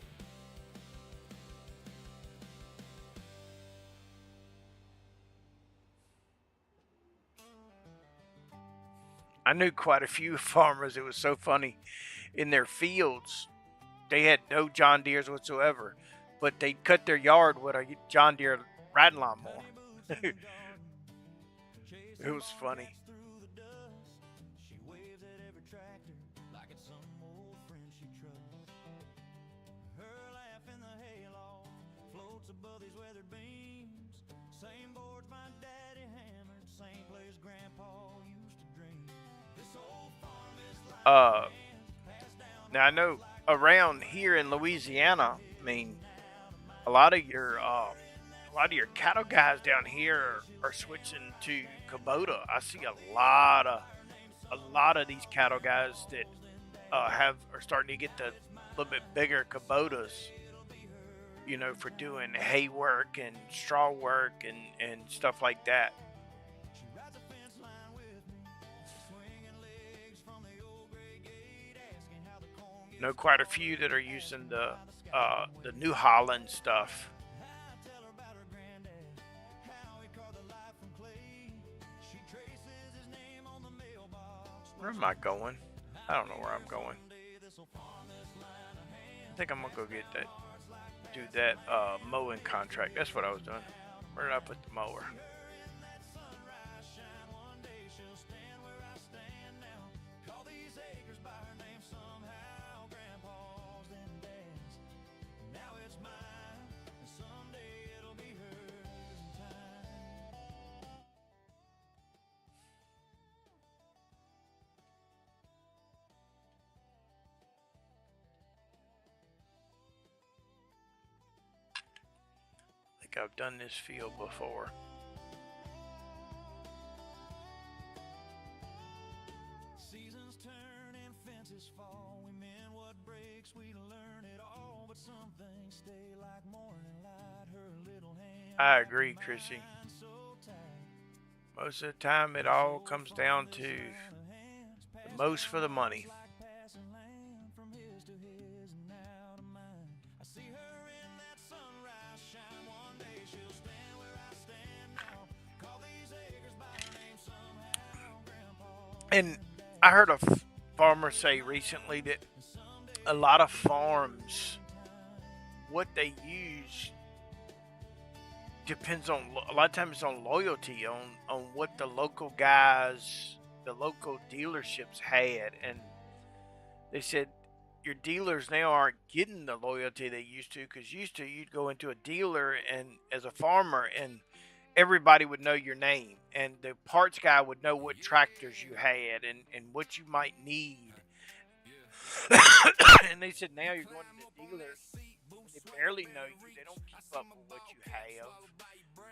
I knew quite a few farmers. It was so funny. In their fields, they had no John Deeres whatsoever, but they cut their yard with a John Deere riding lawnmower. It was funny. Above these weathered beams, same boards Uh, Now I know around here in Louisiana, I mean, a lot of your cattle guys down here are switching to Kubota. I see a lot of these cattle guys that are starting to get the little bit bigger Kubotas, for doing hay work and straw work and stuff like that. Know quite a few that are using the New Holland stuff. Where am I going? I don't know where I'm going. I think I'm gonna go do that mowing contract. That's what I was doing. Where did I put the mower? I think I've done this field before. Seasons turn and fences fall. We mend what breaks, we learn it all. But some things stay like morning light. Her little hand. I agree, Chrissy. Most of the time, it all comes down to the most for the money. And I heard a farmer say recently that a lot of farms, what they use depends on, a lot of times it's on loyalty, on what the local guys, the local dealerships had. And they said your dealers now aren't getting the loyalty they used to, because used to you'd go into a dealer and as a farmer and everybody would know your name, and the parts guy would know what tractors you had and what you might need. And they said now you're going to the dealer, they barely know you, they don't keep up with what you have,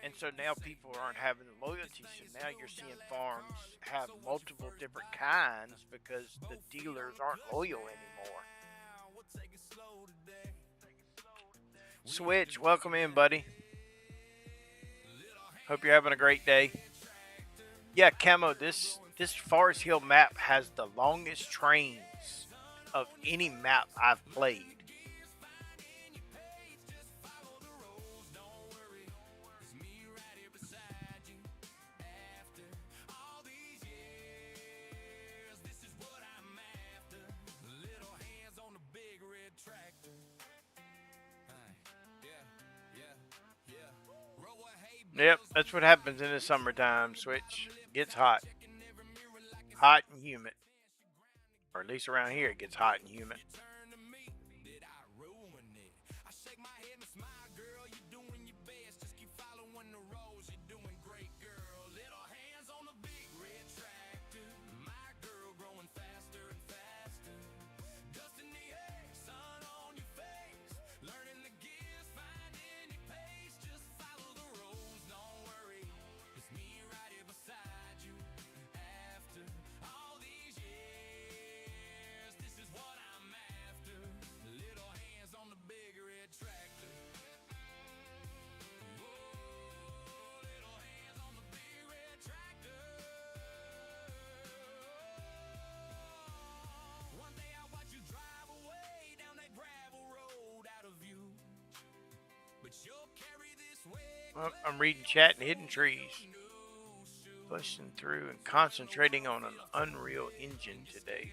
and so now people aren't having the loyalty. So now you're seeing farms have multiple different kinds because the dealers aren't loyal anymore. Switch, welcome in, buddy. Hope you're having a great day. Yeah, Camo, this Forest Hill map has the longest trains of any map I've played. Yep, that's what happens in the summertime, Switch. It gets hot. Hot and humid. Or at least around here it gets hot and humid. Well, I'm reading chat and hidden trees. Pushing through and concentrating on an Unreal Engine today.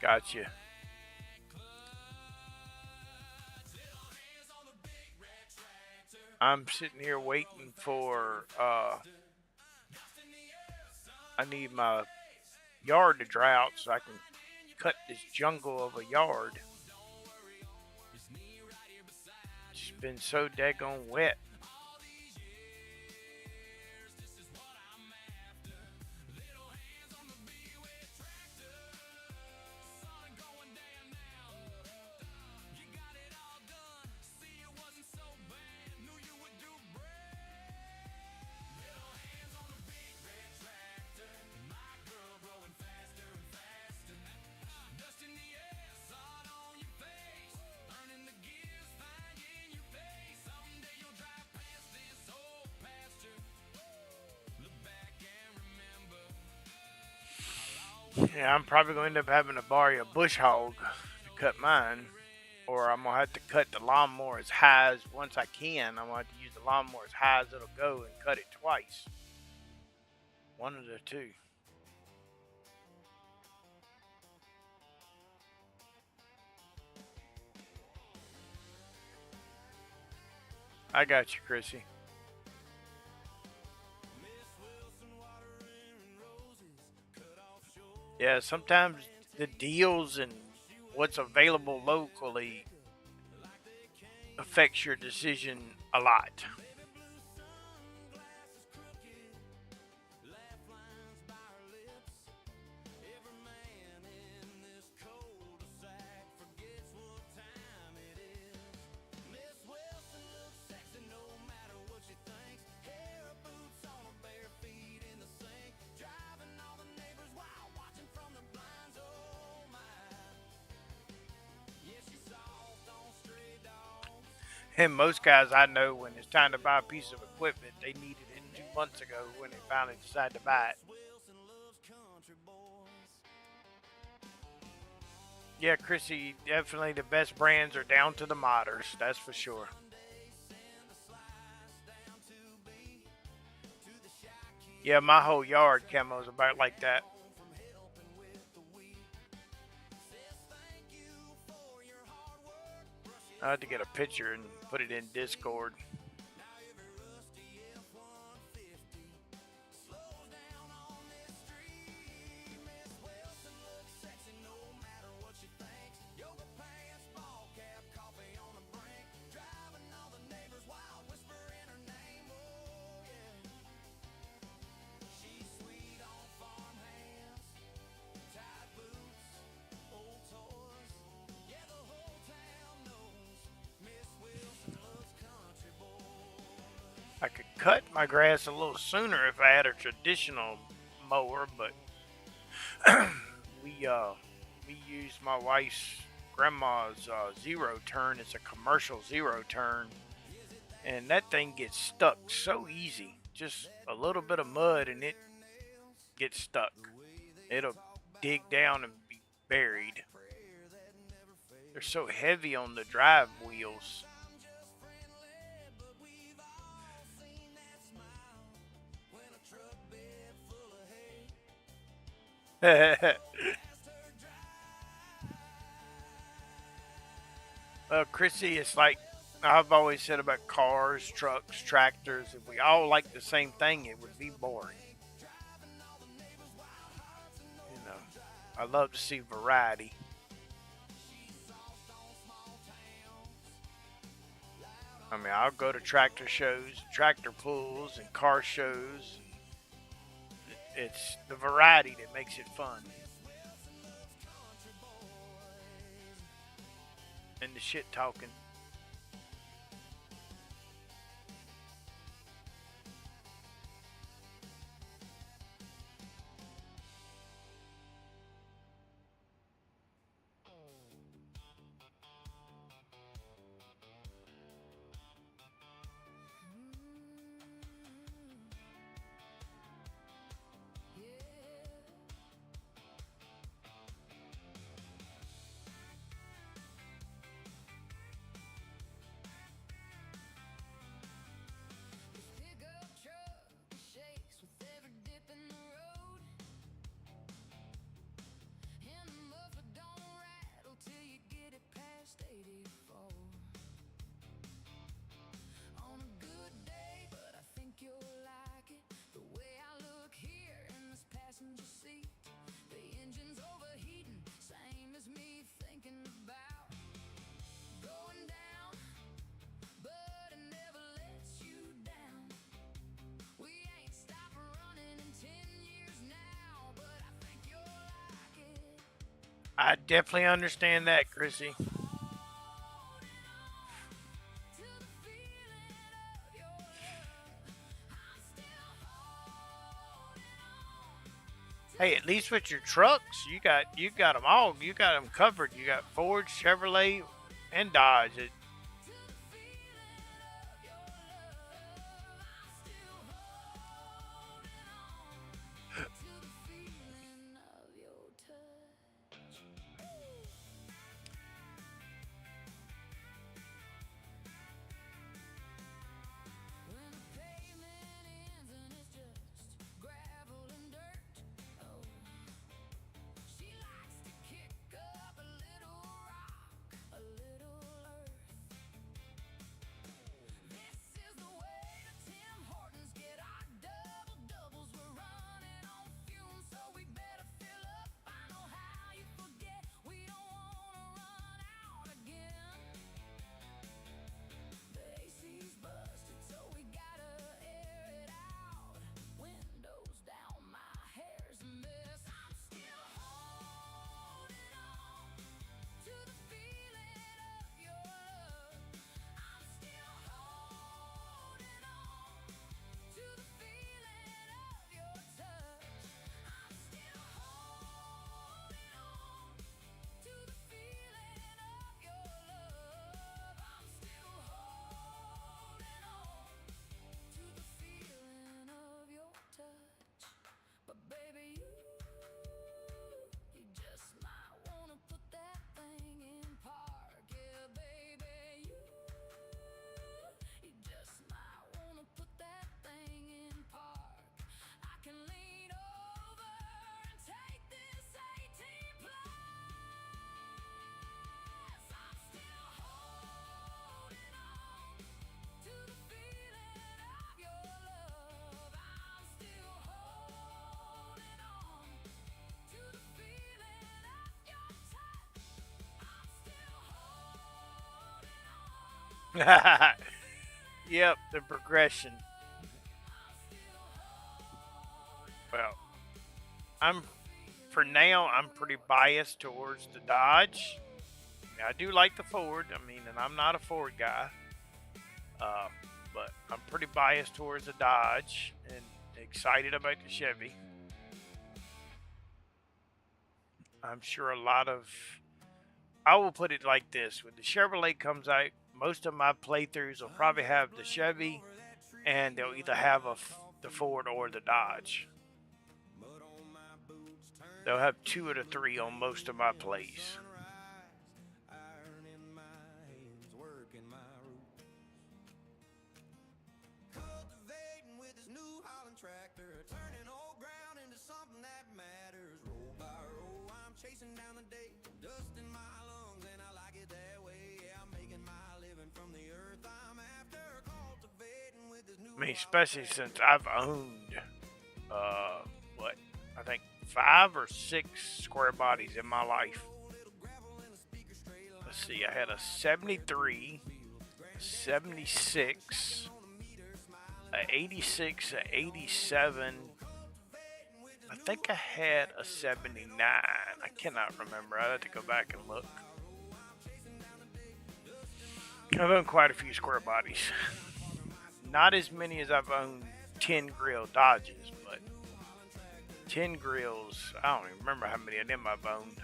Gotcha. I'm sitting here waiting for, I need my yard to dry out so I can cut this jungle of a yard. It's been so daggone wet. Yeah, I'm probably going to end up having to borrow a bush hog to cut mine. Or I'm going to have to cut the lawnmower as high as once I can. I'm going to have to use the lawnmower as high as it'll go and cut it twice. One of the two. I got you, Chrissy. Yeah, sometimes the deals and what's available locally affects your decision a lot. And most guys I know, when it's time to buy a piece of equipment, they needed it 2 months ago when they finally decide to buy it. Yeah, Chrissy, definitely the best brands are down to the modders, that's for sure. Yeah, my whole yard camo's about like that. I had to get a picture and put it in Discord. I could cut my grass a little sooner if I had a traditional mower, but we used my wife's grandma's zero turn. It's a commercial zero turn, and that thing gets stuck so easy. Just a little bit of mud and it gets stuck. It'll dig down and be buried. They're so heavy on the drive wheels. Chrissy, it's like I've always said about cars, trucks, tractors. If we all like the same thing, it would be boring. You know, I love to see variety. I mean, I'll go to tractor shows, tractor pulls, and car shows. It's the variety that makes it fun. And the shit talking. I definitely understand that, Chrissy. Hey, at least with your trucks, you got them all. You got them covered. You got Ford, Chevrolet, and Dodge. Yep, the progression. Well, I'm for now. I'm pretty biased towards the Dodge. I do like the Ford. I mean, and I'm not a Ford guy, uh, but I'm pretty biased towards the Dodge and excited about the Chevy. I'm sure a lot of. I will put it like this: when the Chevrolet comes out, most of my playthroughs will probably have the Chevy, and they'll either have the Ford or the Dodge. They'll have two of the three on most of my plays. Chasing down the day, dust in my lungs, and I like it that way. Yeah, I'm making my living from the earth I'm after, cultivating with this new. I mean, especially since I've owned, what, I think 5 or 6 square bodies in my life. Let's see, I had a 73, a 76, a 86, a 87. I think I had a 79. I cannot remember. I'd have to go back and look. I've owned quite a few square bodies. Not as many as I've owned 10 grill Dodges, but 10 grills, I don't even remember how many of them I've owned.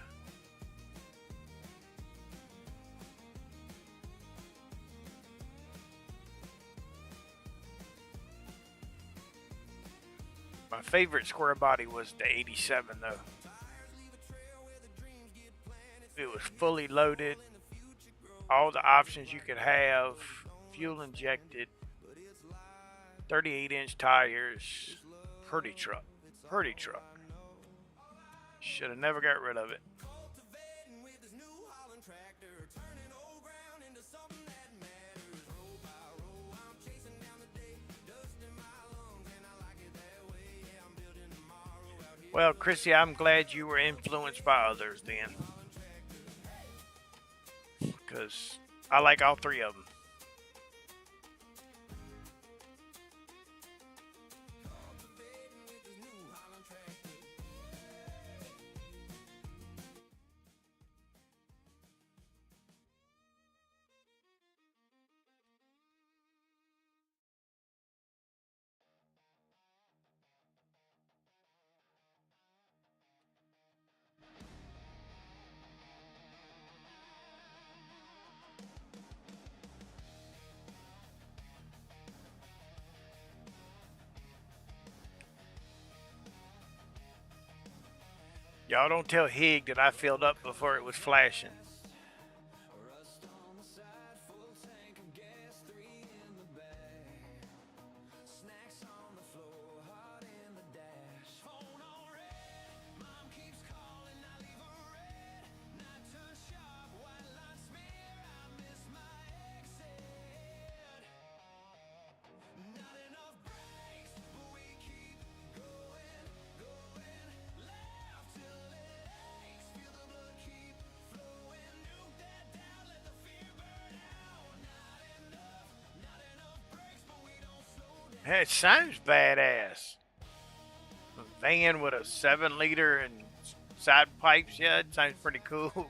My favorite square body was the 87 though. It was fully loaded, all the options you could have, fuel injected, 38-inch tires, pretty truck. Should have never got rid of it. Well, Chrissy, I'm glad you were influenced by others then. Because I like all three of them. Y'all don't tell Hig that I filled up before it was flashing. Hey, it sounds badass. A van with a 7-liter and side pipes. Yeah, it sounds pretty cool.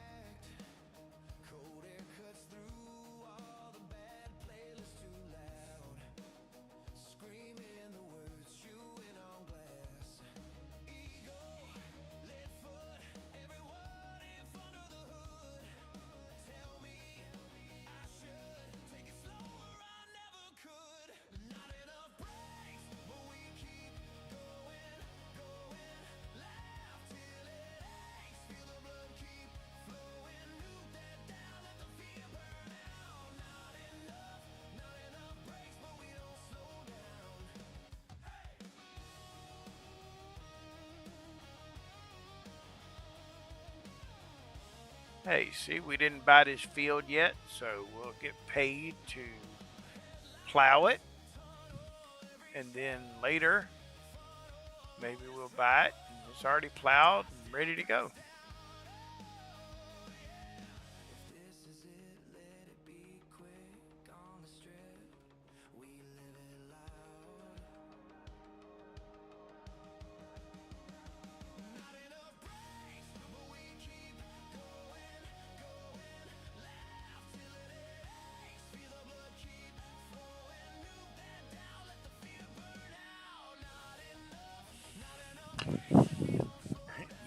Hey, see, we didn't buy this field yet, so we'll get paid to plow it. And then later, maybe we'll buy it. And it's already plowed and ready to go.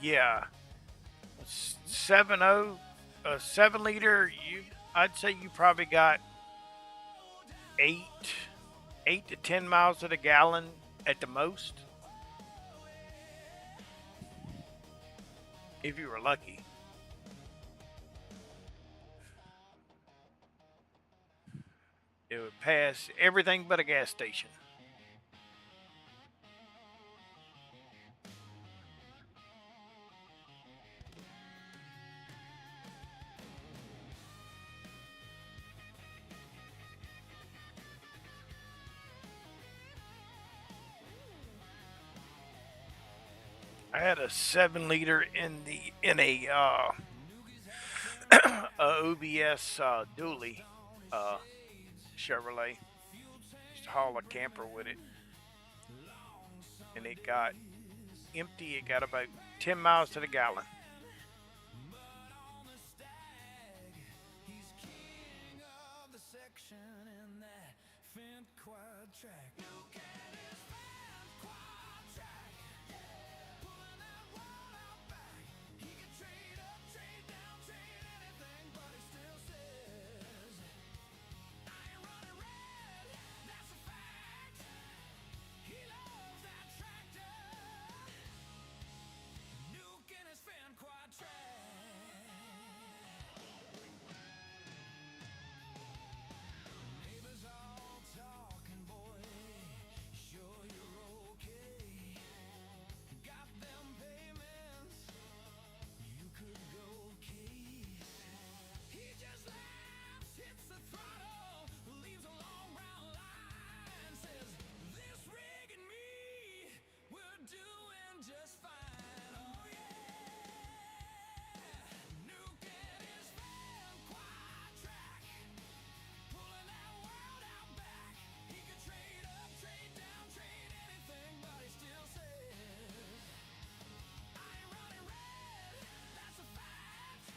Yeah, 7.0, a 7 liter. I'd say you probably got 8 to 10 miles to the gallon at the most, if you were lucky. It would pass everything but a gas station. I had a 7 liter in a OBS dually Chevrolet. Used to haul a camper with it, and it got empty. It got about 10 miles to the gallon. He's king of the section in that fent quad track. Look at his fent quad track. Pulling that wall out back. He can trade up, trade down, trade anything, but he still says, I ain't running red, that's a fact. He loves that tractor. Nuke in his fent quad track. Neighbors all talking, boy, sure you're okay. Got them payments, you could go case. He just laughs, hits the throttle, leaves a long brown line, says, this rig and me, we're doing just fine. Oh yeah, nuking his fan quad track. Pulling that world out back. He could trade up, trade down, trade anything, but he still says, I ain't running red, that's a fact.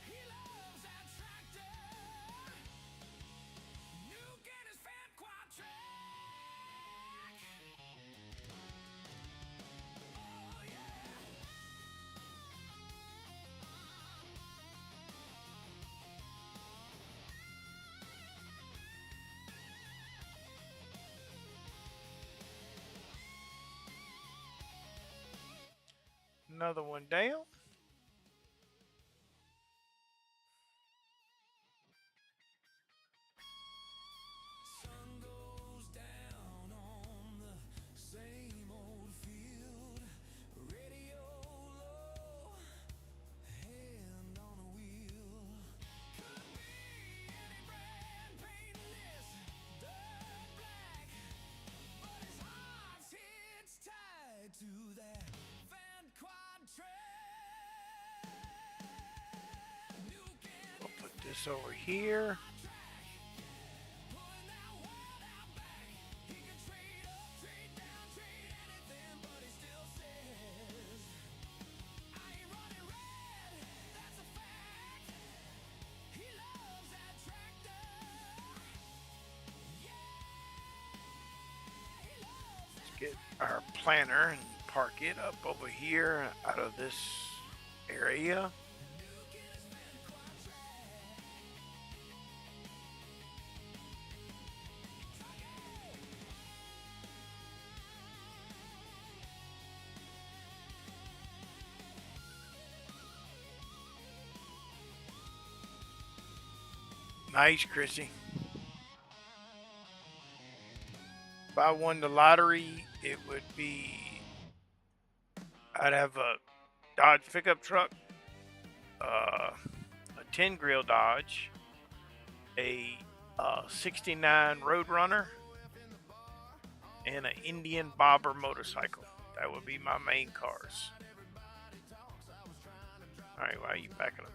He loves that tractor. Nuking his fat quad track. Oh yeah. Another one down. Sun goes down on the same old field. Radio low, hand on a wheel. Could be any brand painting this dirt black, but his heart's hitched tied to that fan quad track. Nuking We'll put this over here. pulling that world out back. He can trade up, trade down, trade anything, but he still says, I ain't running red, that's a fact. He loves that tractor. Yeah, he loves that. Get our planter and park it up over here out of this area. Nice, Chrissy. If I won the lottery, it would be, I'd have a Dodge pickup truck, a 10 grill Dodge, a 69 Roadrunner, and an Indian Bobber motorcycle. That would be my main cars. All right, why are you backing up?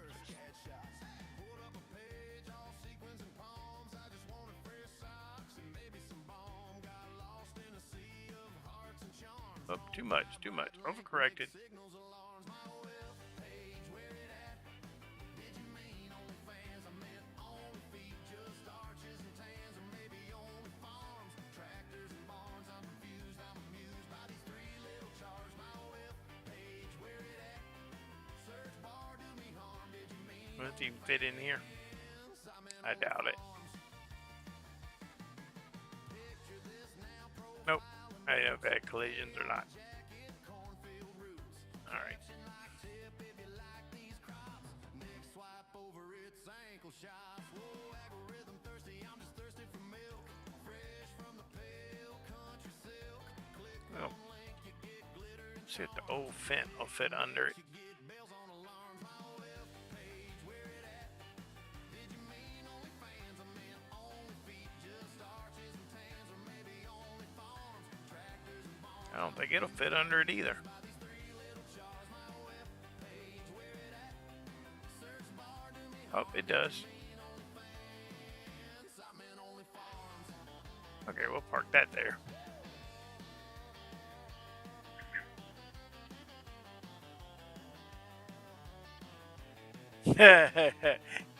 Oh, too much, overcorrected. Does it even fit in here? I doubt it. Nope. I don't know if it had collisions or not. Alright. Well, see if the old fence will fit under it. I don't think it'll fit under it either. Oh, it does. Okay, we'll park that there.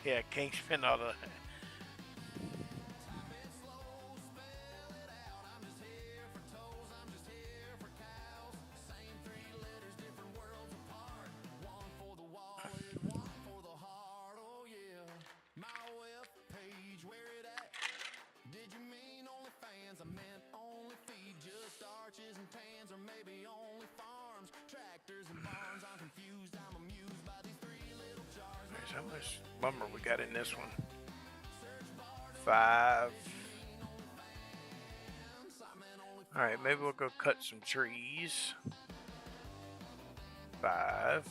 Yeah, can't spend all the... How much lumber we got in this one? 5. Alright, maybe we'll go cut some trees. 5.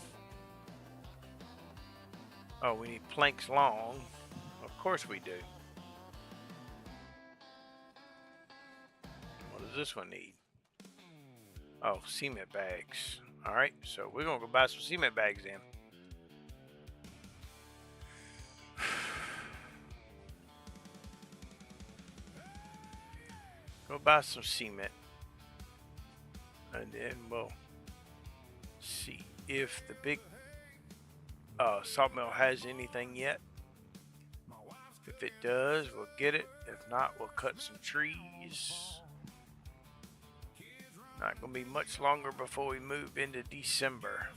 Oh, we need planks long. Of course we do. What does this one need? Oh, cement bags. Alright, so we're going to go buy some cement bags then. Go buy some cement, and then we'll see if the big salt mill has anything yet. If it does, we'll get it. If not, we'll cut some trees. Not gonna be much longer before we move into December.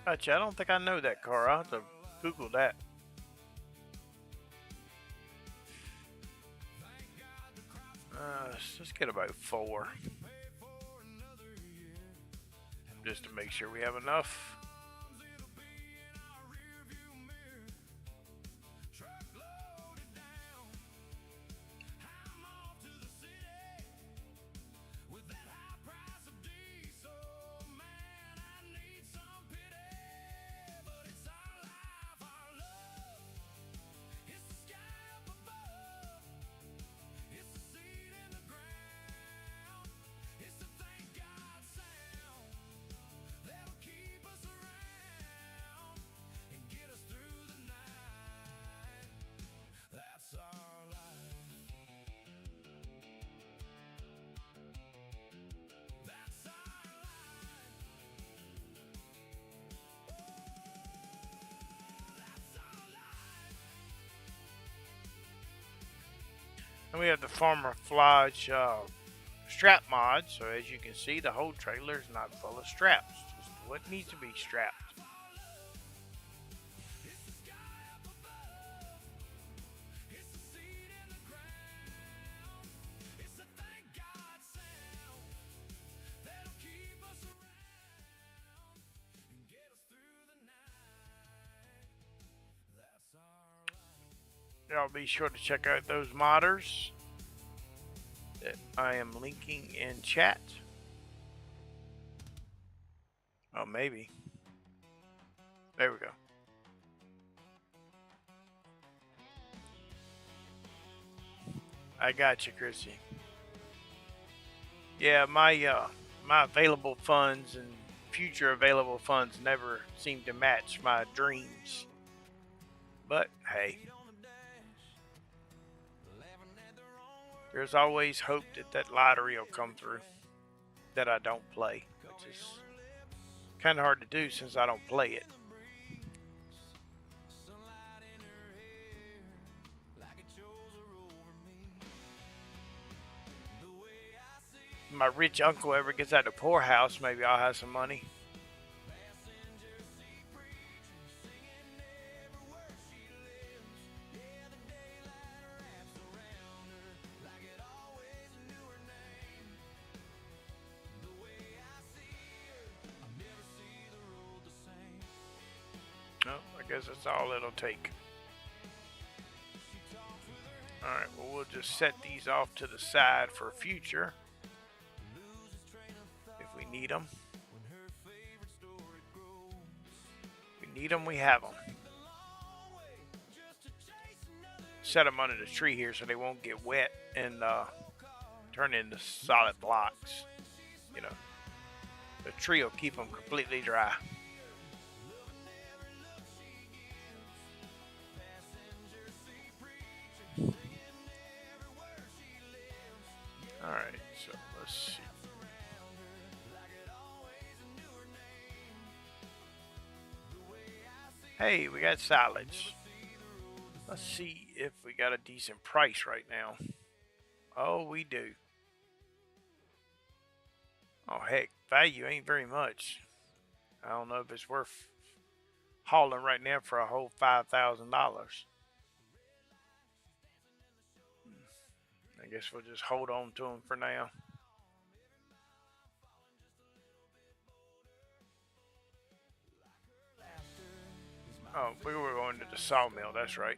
Actually, I don't think I know that car. I'll have to Google that. Let's get about 4. Just to make sure we have enough. And we have the FarmerDnkey strap mod. So as you can see, the whole trailer is not full of straps. Just what needs to be strapped. Y'all be sure to check out those modders that I am linking in chat. Oh, maybe. There we go. I got you, Chrissy. Yeah, my available funds and future available funds never seem to match my dreams. But hey. There's always hope that that lottery will come through that I don't play, which is kind of hard to do since I don't play it. If my rich uncle ever gets out of the poorhouse, maybe I'll have some money. No, I guess that's all it'll take. Alright, well, we'll just set these off to the side for future. If we need them. If we need them, we have them. Set them under the tree here so they won't get wet and turn into solid blocks. You know, the tree will keep them completely dry. Alright, so let's see. Hey, we got silage. Let's see if we got a decent price right now. Oh, we do. Oh, heck, value ain't very much. I don't know if it's worth hauling right now for a whole $5,000. I guess we'll just hold on to them for now. Oh, we were going to the sawmill, that's right.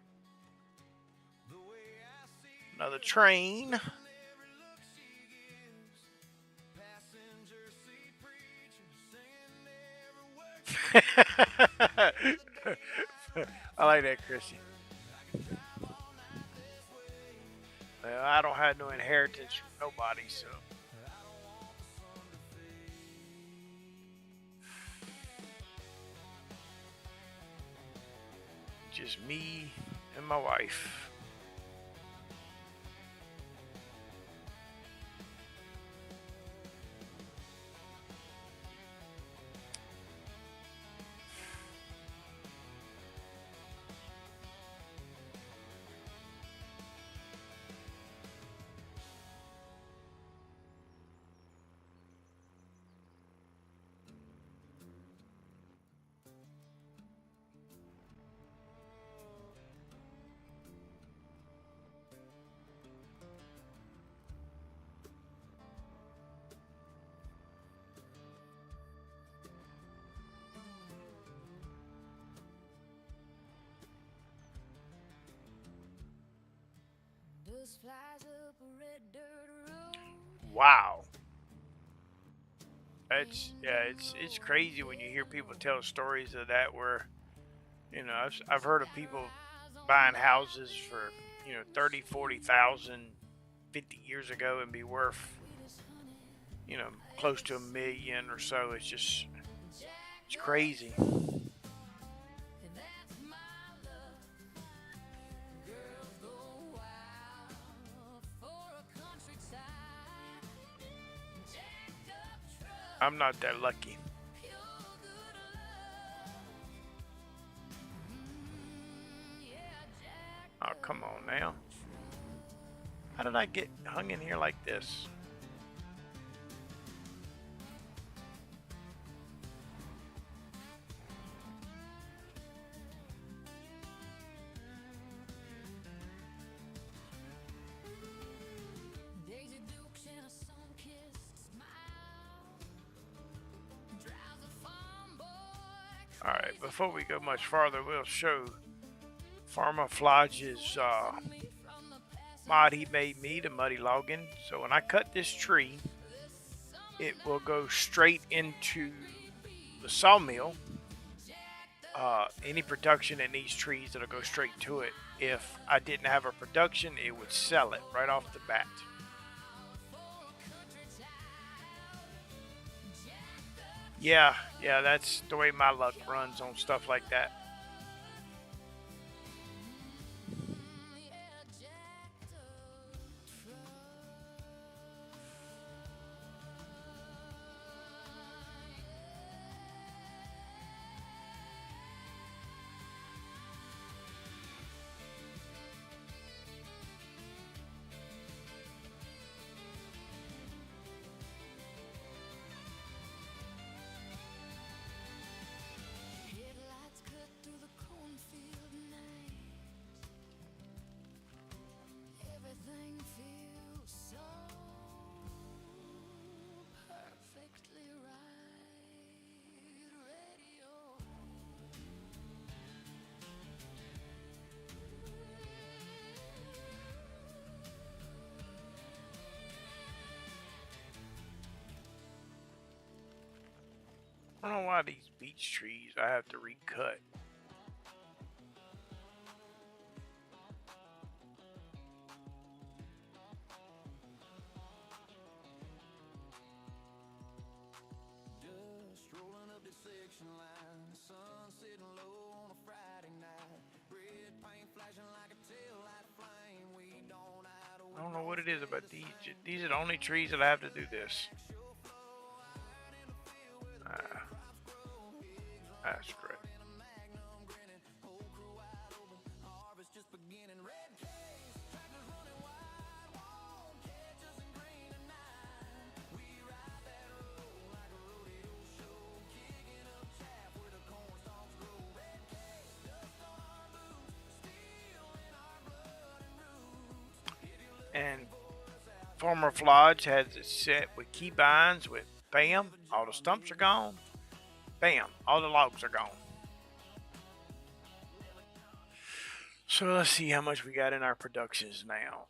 Another train. I like that, Chrissy. Well, I don't have no inheritance from nobody, so. Just me and my wife. Wow. It's crazy when you hear people tell stories of that where, you know, I've heard of people buying houses for, you know, 30, 40,000 50 years ago and be worth, you know, close to $1 million or so. It's just, it's crazy. I'm not that lucky. Oh, come on now. How did I get hung in here like this? Alright, before we go much farther, we'll show Farmer Flodge's mod he made me, the muddy logging. So when I cut this tree, it will go straight into the sawmill. Any production in these trees, it'll go straight to it. If I didn't have a production, it would sell it right off the bat. Yeah, that's the way my luck runs on stuff like that. I don't know why these beech trees I have to recut. Just rolling up the section line, sun sitting low on a Friday night. Red paint flashing like a tail light flame. We don't hide I don't know what it is about these. These are the only trees that I have to do this. That's great. harvest just beginning. Red case, tractors running wide, won't catch us in green tonight. We ride that road like a rodeo show, kicking up chaff where the corn stalks grow. Red case, dust on our boots, steel in our blood and roots. And Farmer Flodge has it set with key binds with bam, all the stumps are gone. Bam, all the logs are gone. So let's see how much we got in our productions now.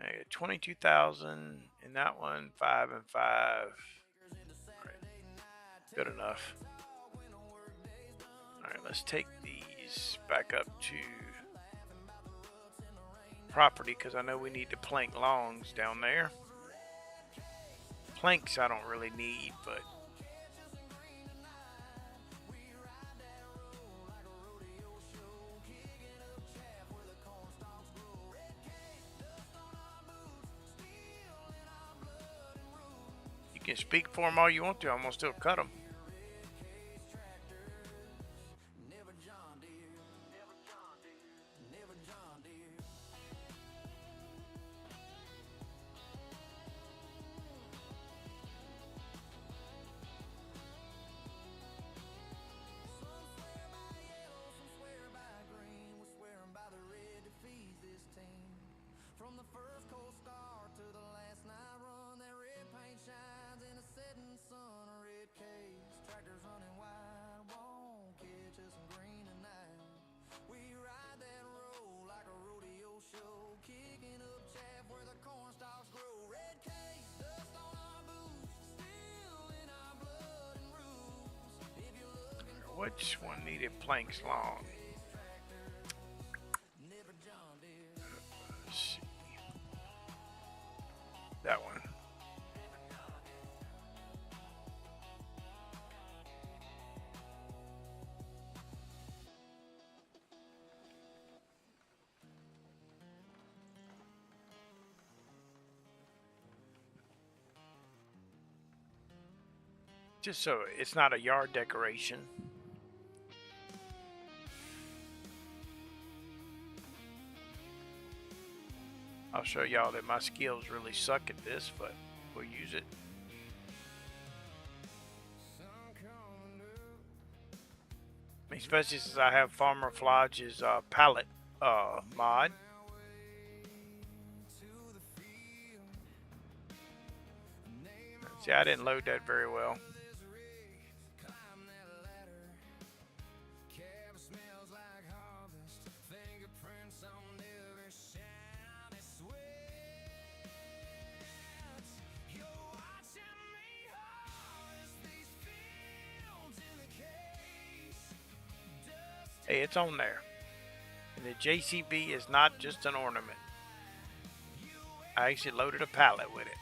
I got 22,000 in that one, 5 and 5. Right. Good enough. All right, let's take these back up to property because I know we need to plank longs down there. Planks I don't really need, but you can speak for them all you want to. I'm gonna still cut them. From the first cold start to the last night run, that red paint shines in a setting sun. A red case, tractors running wide, won't catch us in green tonight. We ride that road like a rodeo show, kicking up chaff where the corn stalks grow. Red case, dust on our boots, steel in our blood and roots. If you're looking for Which one needed planks long? Let's see. That one. Just so it's not a yard decoration. I'll show y'all that my skills really suck at this, but we'll use it. Especially since I have Farmer Flodge's pallet mod. See, I didn't load that very well. Hey, it's on there. And the JCB is not just an ornament. I actually loaded a pallet with it.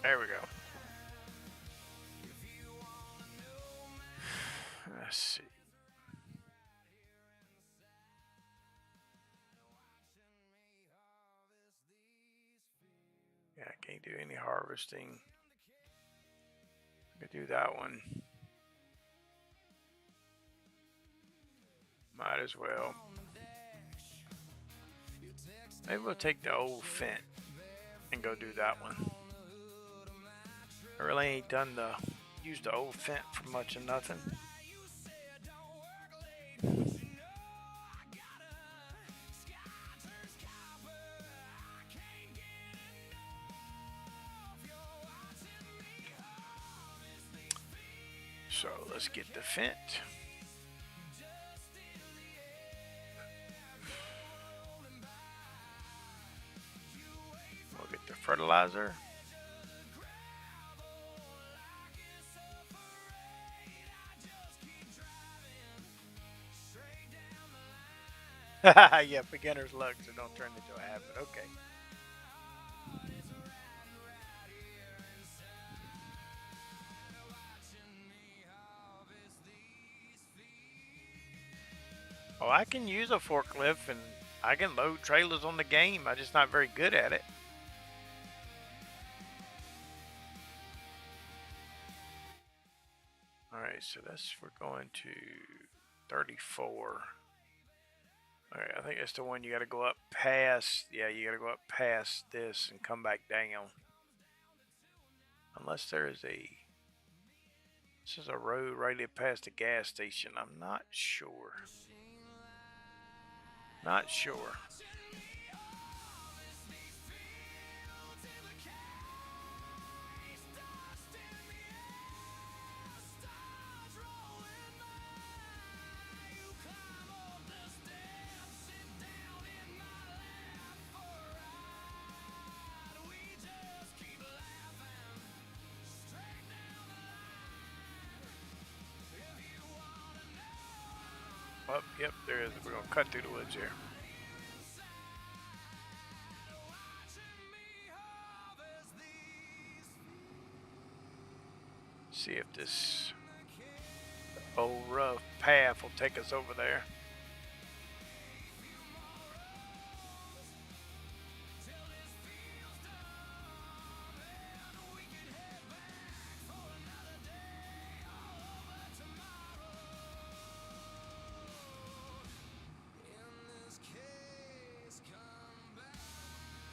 There we go. Let's see. Yeah, I can't do any harvesting. I could do that one. Might as well. Maybe we'll take the old Fent and go do that one. I really ain't done use the old Fent for much of nothing. So let's get the fence. We'll get the fertilizer. Yeah, beginner's luck, so don't turn into a habit. Okay. Oh, I can use a forklift and I can load trailers on the game. I'm just not very good at it. Alright, so we're going to 34. Alright, I think that's the one you gotta go up past. Yeah, you gotta go up past this and come back down. Unless there is a... This is a road right past the gas station. I'm not sure. Not sure. Oh, yep, there is. We're going to cut through the woods here. See if this old rough path will take us over there.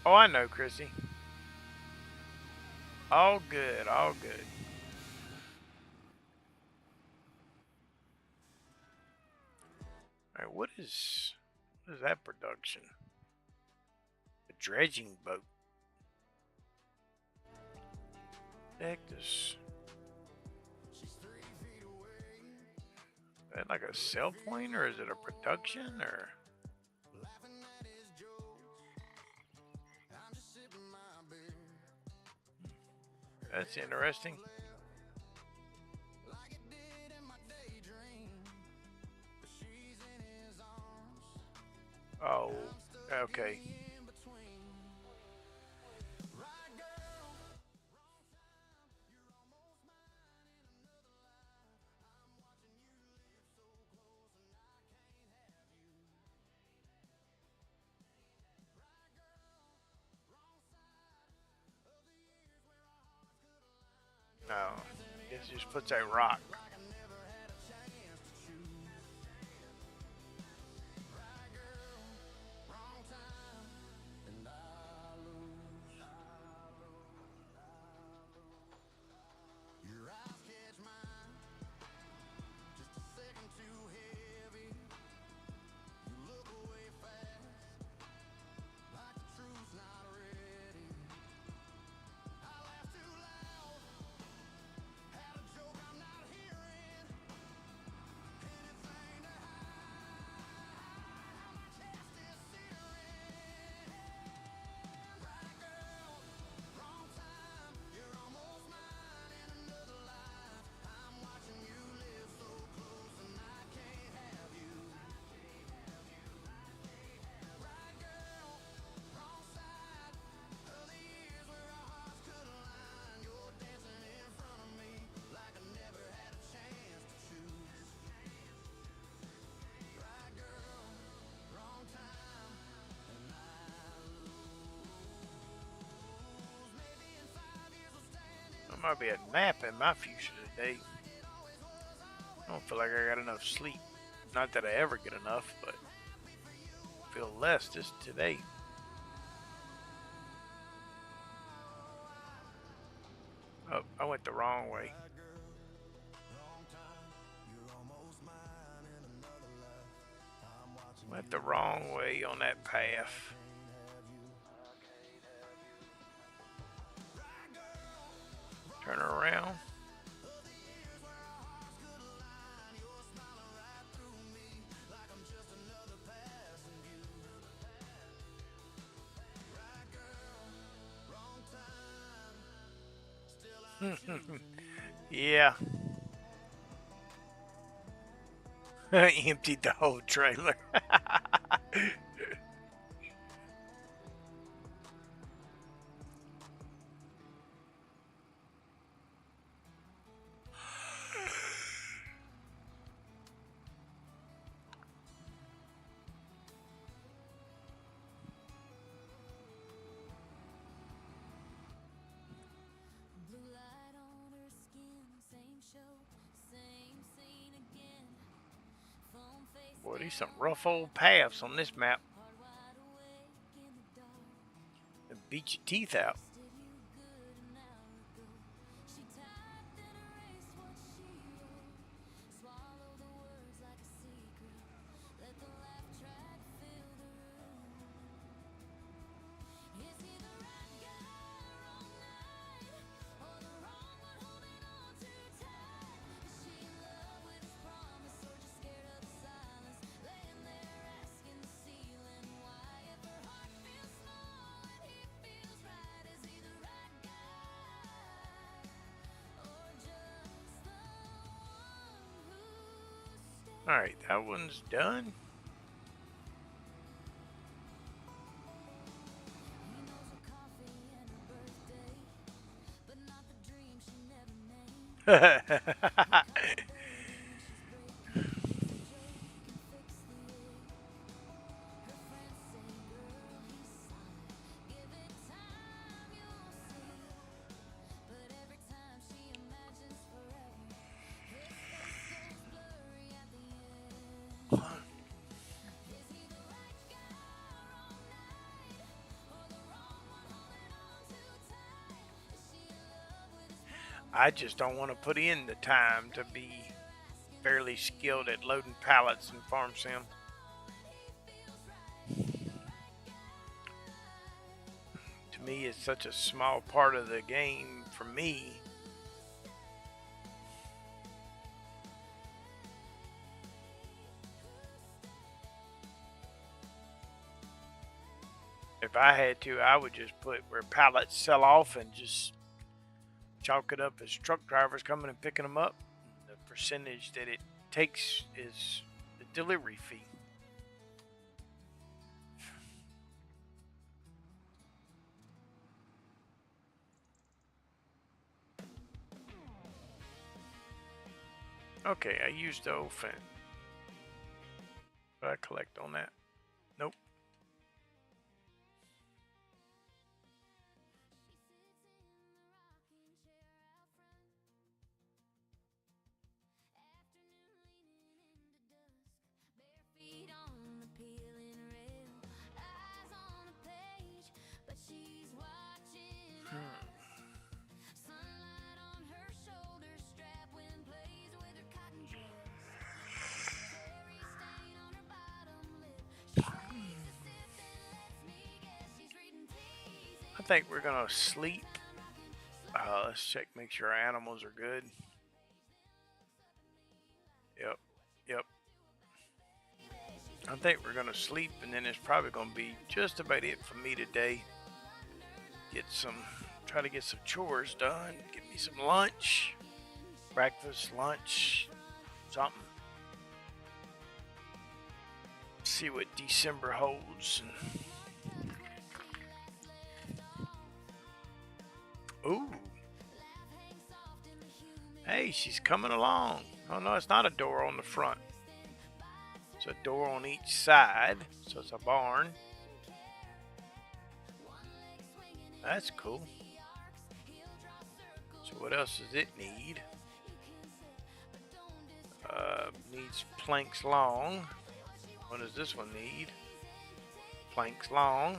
Oh, I know, Chrissy. All good, all good. All right, what is that production? A dredging boat. Heck, this. Is that like a sell point, or is it a production, or? That's interesting. Oh, okay. No, it just puts a rock. There might be a nap in my future today. I don't feel like I got enough sleep. Not that I ever get enough, but I feel less just today. Oh, I went the wrong way. Went the wrong way on that path. Turn around. Yeah. Emptied the whole trailer. Blue light on her skin, same show, same scene again. Foam face Boy, these some down, rough old paths on this map. heart wide awake in the dark. It beat your teeth out. Texted you good an hour ago. She typed and erased what she wrote. Swallow the words like a secret. Let the laugh track fill the room. Is he the right guy, wrong night, or the wrong one holding on too tight? Is she in love with his promise, or just scared of the silence? Laying there asking the ceiling why, if her heart feels small and he feels right. Is he the right guy, or just the one who stays? Alright, that one's done. He knows her coffee and her birthday, but not the dream she never named. I just don't want to put in the time to be fairly skilled at loading pallets in Farm Sim. To me, it's such a small part of the game for me. If I had to, I would just put where pallets sell off and just chalk it up as truck drivers coming and picking them up. The percentage that it takes is the delivery fee. Okay, I used the old fin. Did I collect on that? Nope. I think we're gonna sleep. Let's check, make sure our animals are good. Yep. I think we're gonna sleep, and then it's probably gonna be just about it for me today. Try to get some chores done. Get me some lunch, breakfast, lunch, something. See what December holds. Ooh. Hey, she's coming along. Oh no, it's not a door on the front. It's a door on each side, so it's a barn. That's cool. So what else does it need? Needs planks long. What does this one need? Planks long.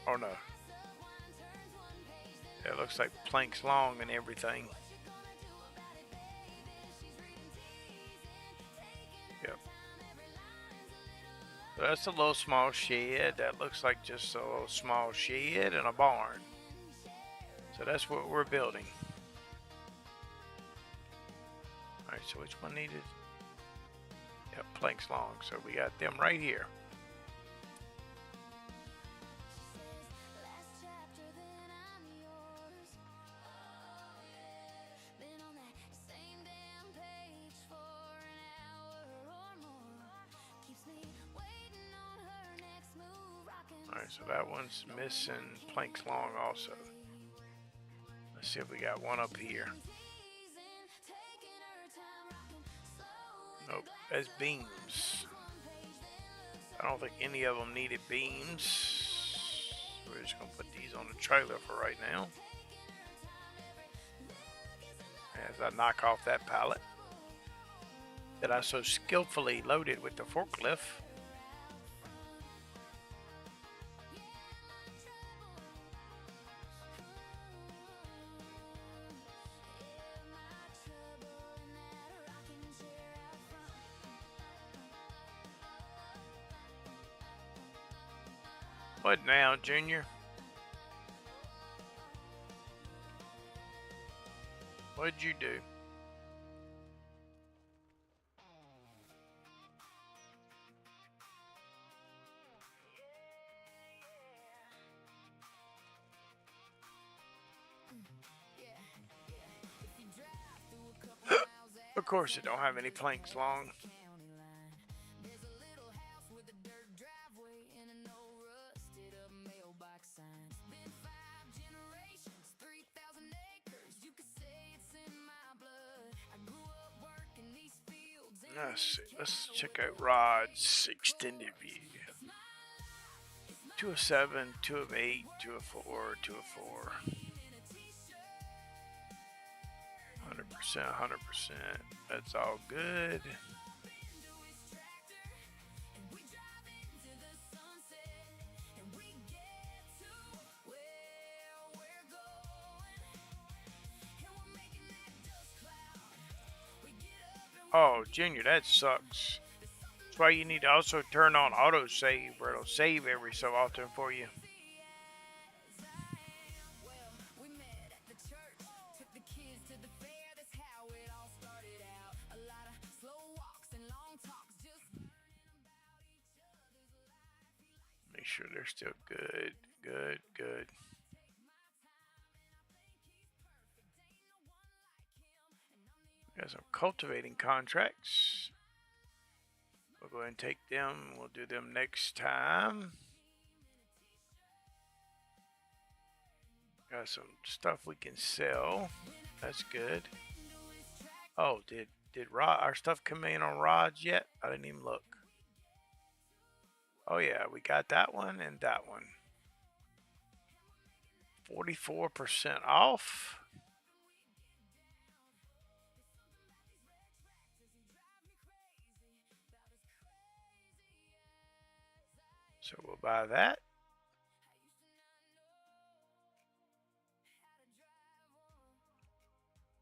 Oh no. It looks like planks long and everything. Yep. So that's a little small shed. That looks like just a little small shed and a barn. So that's what we're building. Alright, so which one needed? Yep, planks long. So we got them right here. so that one's missing planks long also. Let's see if we got one up here. Nope, that's beams. I don't think any of them needed beams. We're just gonna put these on the trailer for right now. As I knock off that pallet that I so skillfully loaded with the forklift. What now, Junior? What'd you do? Of course, it don't have any planks long. Let's see. Let's check out rods extended view. 2 of 7, 2 of 8, 2 of 4, 2 of 4. 100%, 100%. That's all good. Oh, Junior, that sucks. That's why you need to also turn on autosave, where it'll save every so often for you. Make sure they're still good, good, good. Got some cultivating contracts. We'll go ahead and take them. We'll do them next time. Got some stuff we can sell. That's good. Oh, did our stuff come in on rods yet? I didn't even look. Oh yeah, we got that one and that one. 44% off. So we'll buy that.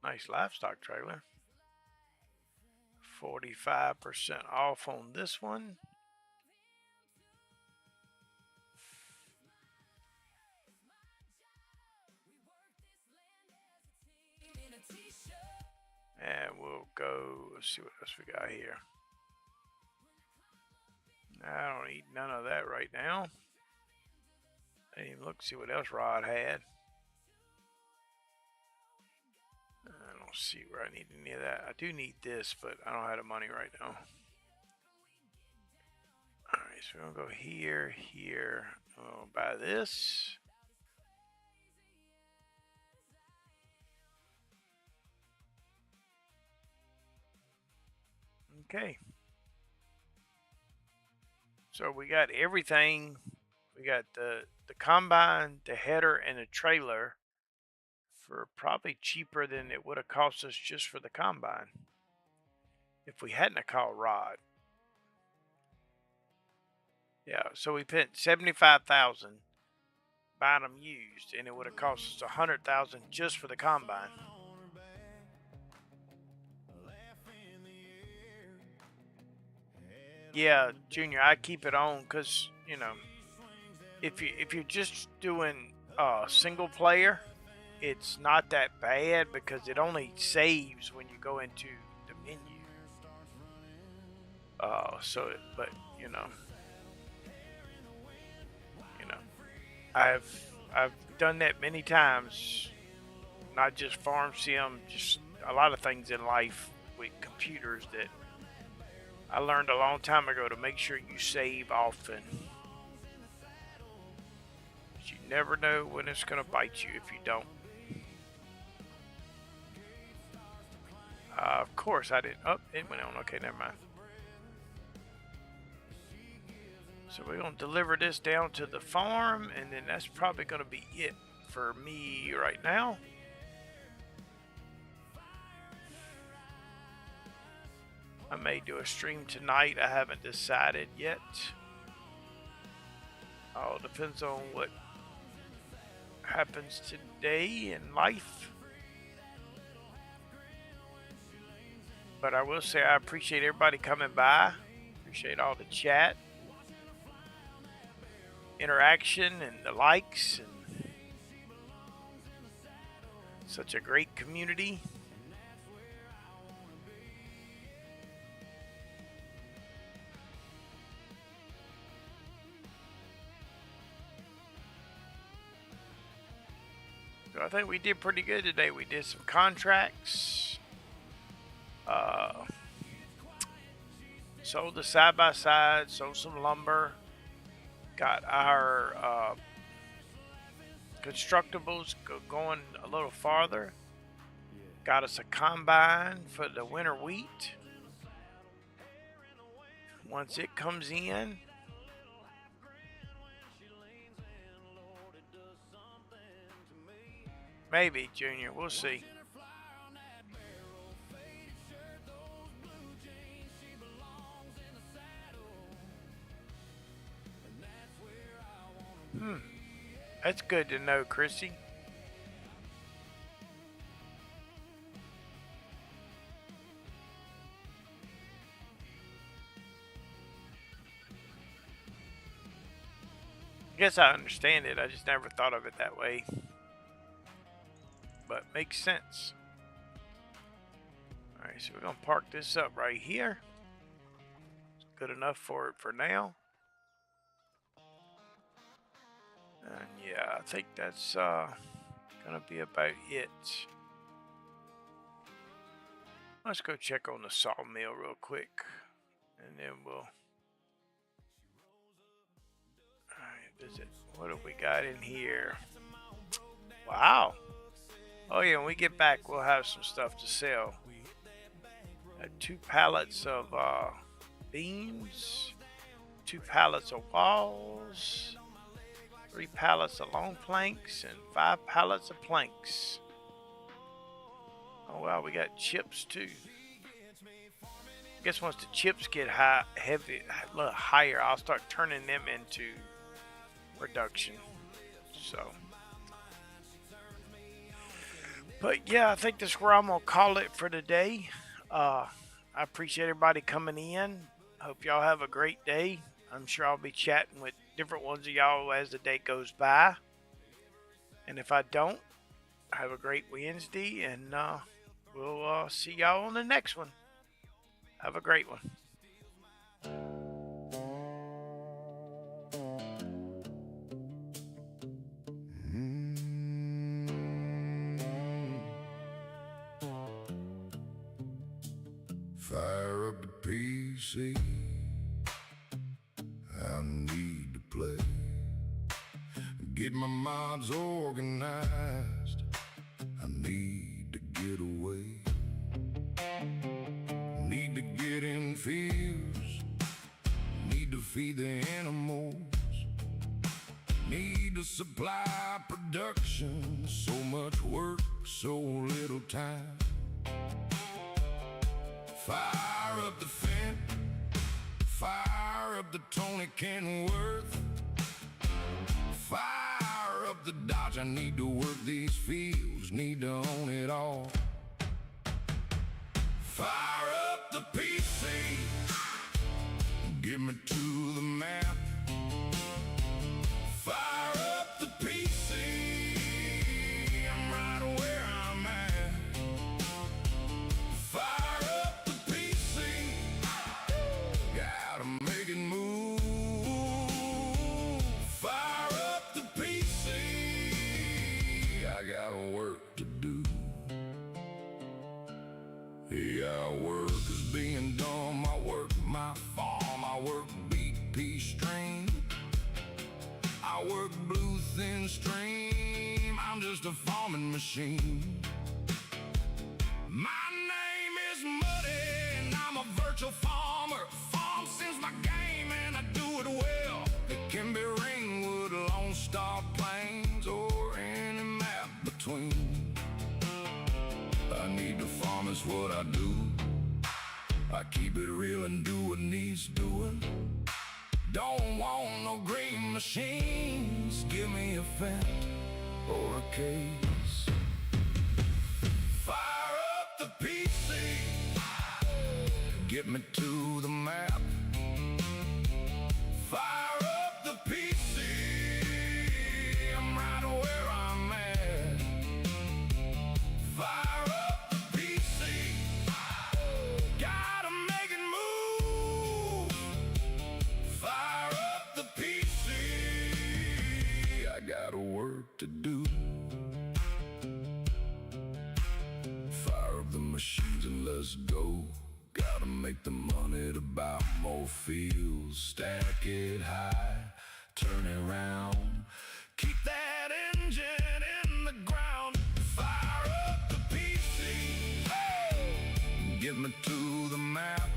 Nice livestock trailer. 45% off on this one. And we'll go, let's see what else we got here. I don't need none of that right now. I didn't even look to see what else Rod had. I don't see where I need any of that. I do need this, but I don't have the money right now. Alright, so we're going to go here, here. We'll buy this. Okay. So we got everything. We got the combine, the header, and the trailer for probably cheaper than it would have cost us just for the combine if we hadn't called Rod. Yeah, so we spent $75,000 buying them used, and it would have cost us $100,000 just for the combine. Yeah, Junior, I keep it on because, you know, if you're just doing single player, it's not that bad because it only saves when you go into the menu. But you know, I've done that many times. Not just farm sim, just a lot of things in life with computers that I learned a long time ago to make sure you save often. never know when it's going to bite you if you don't. Of course I didn't. Oh, it went on. Okay, never mind. So we're going to deliver this down to the farm, and then that's probably going to be it for me right now. I may do a stream tonight. I haven't decided yet. All depends on what happens today in life. But I will say I appreciate everybody coming by. Appreciate all the chat, interaction, and the likes, and such a great community. So I think we did pretty good today. We did some contracts. Sold the side-by-side, sold some lumber, got our constructables going a little farther, got us a combine for the winter wheat. Once it comes in, maybe, Junior, we'll see. That's good to know, Chrissy. I guess I understand it. I just never thought of it that way. But makes sense. Alright, so we're going to park this up right here. It's good enough for it for now. And yeah, I think that's gonna be about it. Let's go check on the sawmill real quick, and then we'll visit. What have we got in here? Wow. Oh yeah, when we get back, we'll have some stuff to sell. 2 pallets of beams, 2 pallets of walls, 3 pallets of long planks, and 5 pallets of planks. Oh wow, we got chips too. I guess once the chips get heavy, a little higher, I'll start turning them into production. So, but yeah, I think that's where I'm gonna call it for today. I appreciate everybody coming in. Hope y'all have a great day. I'm sure I'll be chatting with different ones of y'all as the day goes by. And if I don't, have a great Wednesday, and we'll see y'all on the next one. Have a great one. Fire up the PC. I need to play. Get my mods organized. I need to get away. Need to get in fields. Need to feed the animals. Need to supply production. So much work, so little time. Fire up the Fent. Fire up the Tony Kenworth. Fire up the Dodge. I need to work these fields. Need to own it all. Fire up the PC. Get me to the map. Fire up the PC. I'm right where I'm at. Fire up the PC. Gotta make it move. Fire up the PC. I got work to do. Yeah, work is being done. I work my farm. I work BP string. I work blue thin stream. I'm just a farming machine. My name is Muddy, and I'm a virtual farmer. Farm since my game, and I do it well. It can be Ringwood, Lone Star Plains, or any map between. I need to farm, is what I do. I keep it real and do what needs doing. Don't want no green machines. Give me a fat or a case. Fire up the PC, get me to the map. Fire up the PC, I'm right where I'm at. Fire up the PC, gotta make it move. Fire up the PC, I got work to do. Fire up the machines and let's go. Gotta make the money to buy more fields. Stack it high, turn it round. Keep that engine in the ground. Fire up the PC, hey! Get me to the map.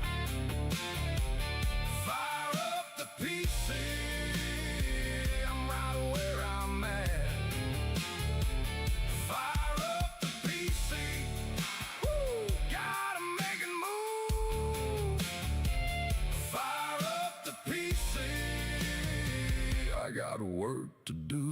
Fire up the PC, I'm right where I'm at. Fire up the PC, woo! Gotta make it move. Fire up the PC, I got work to do.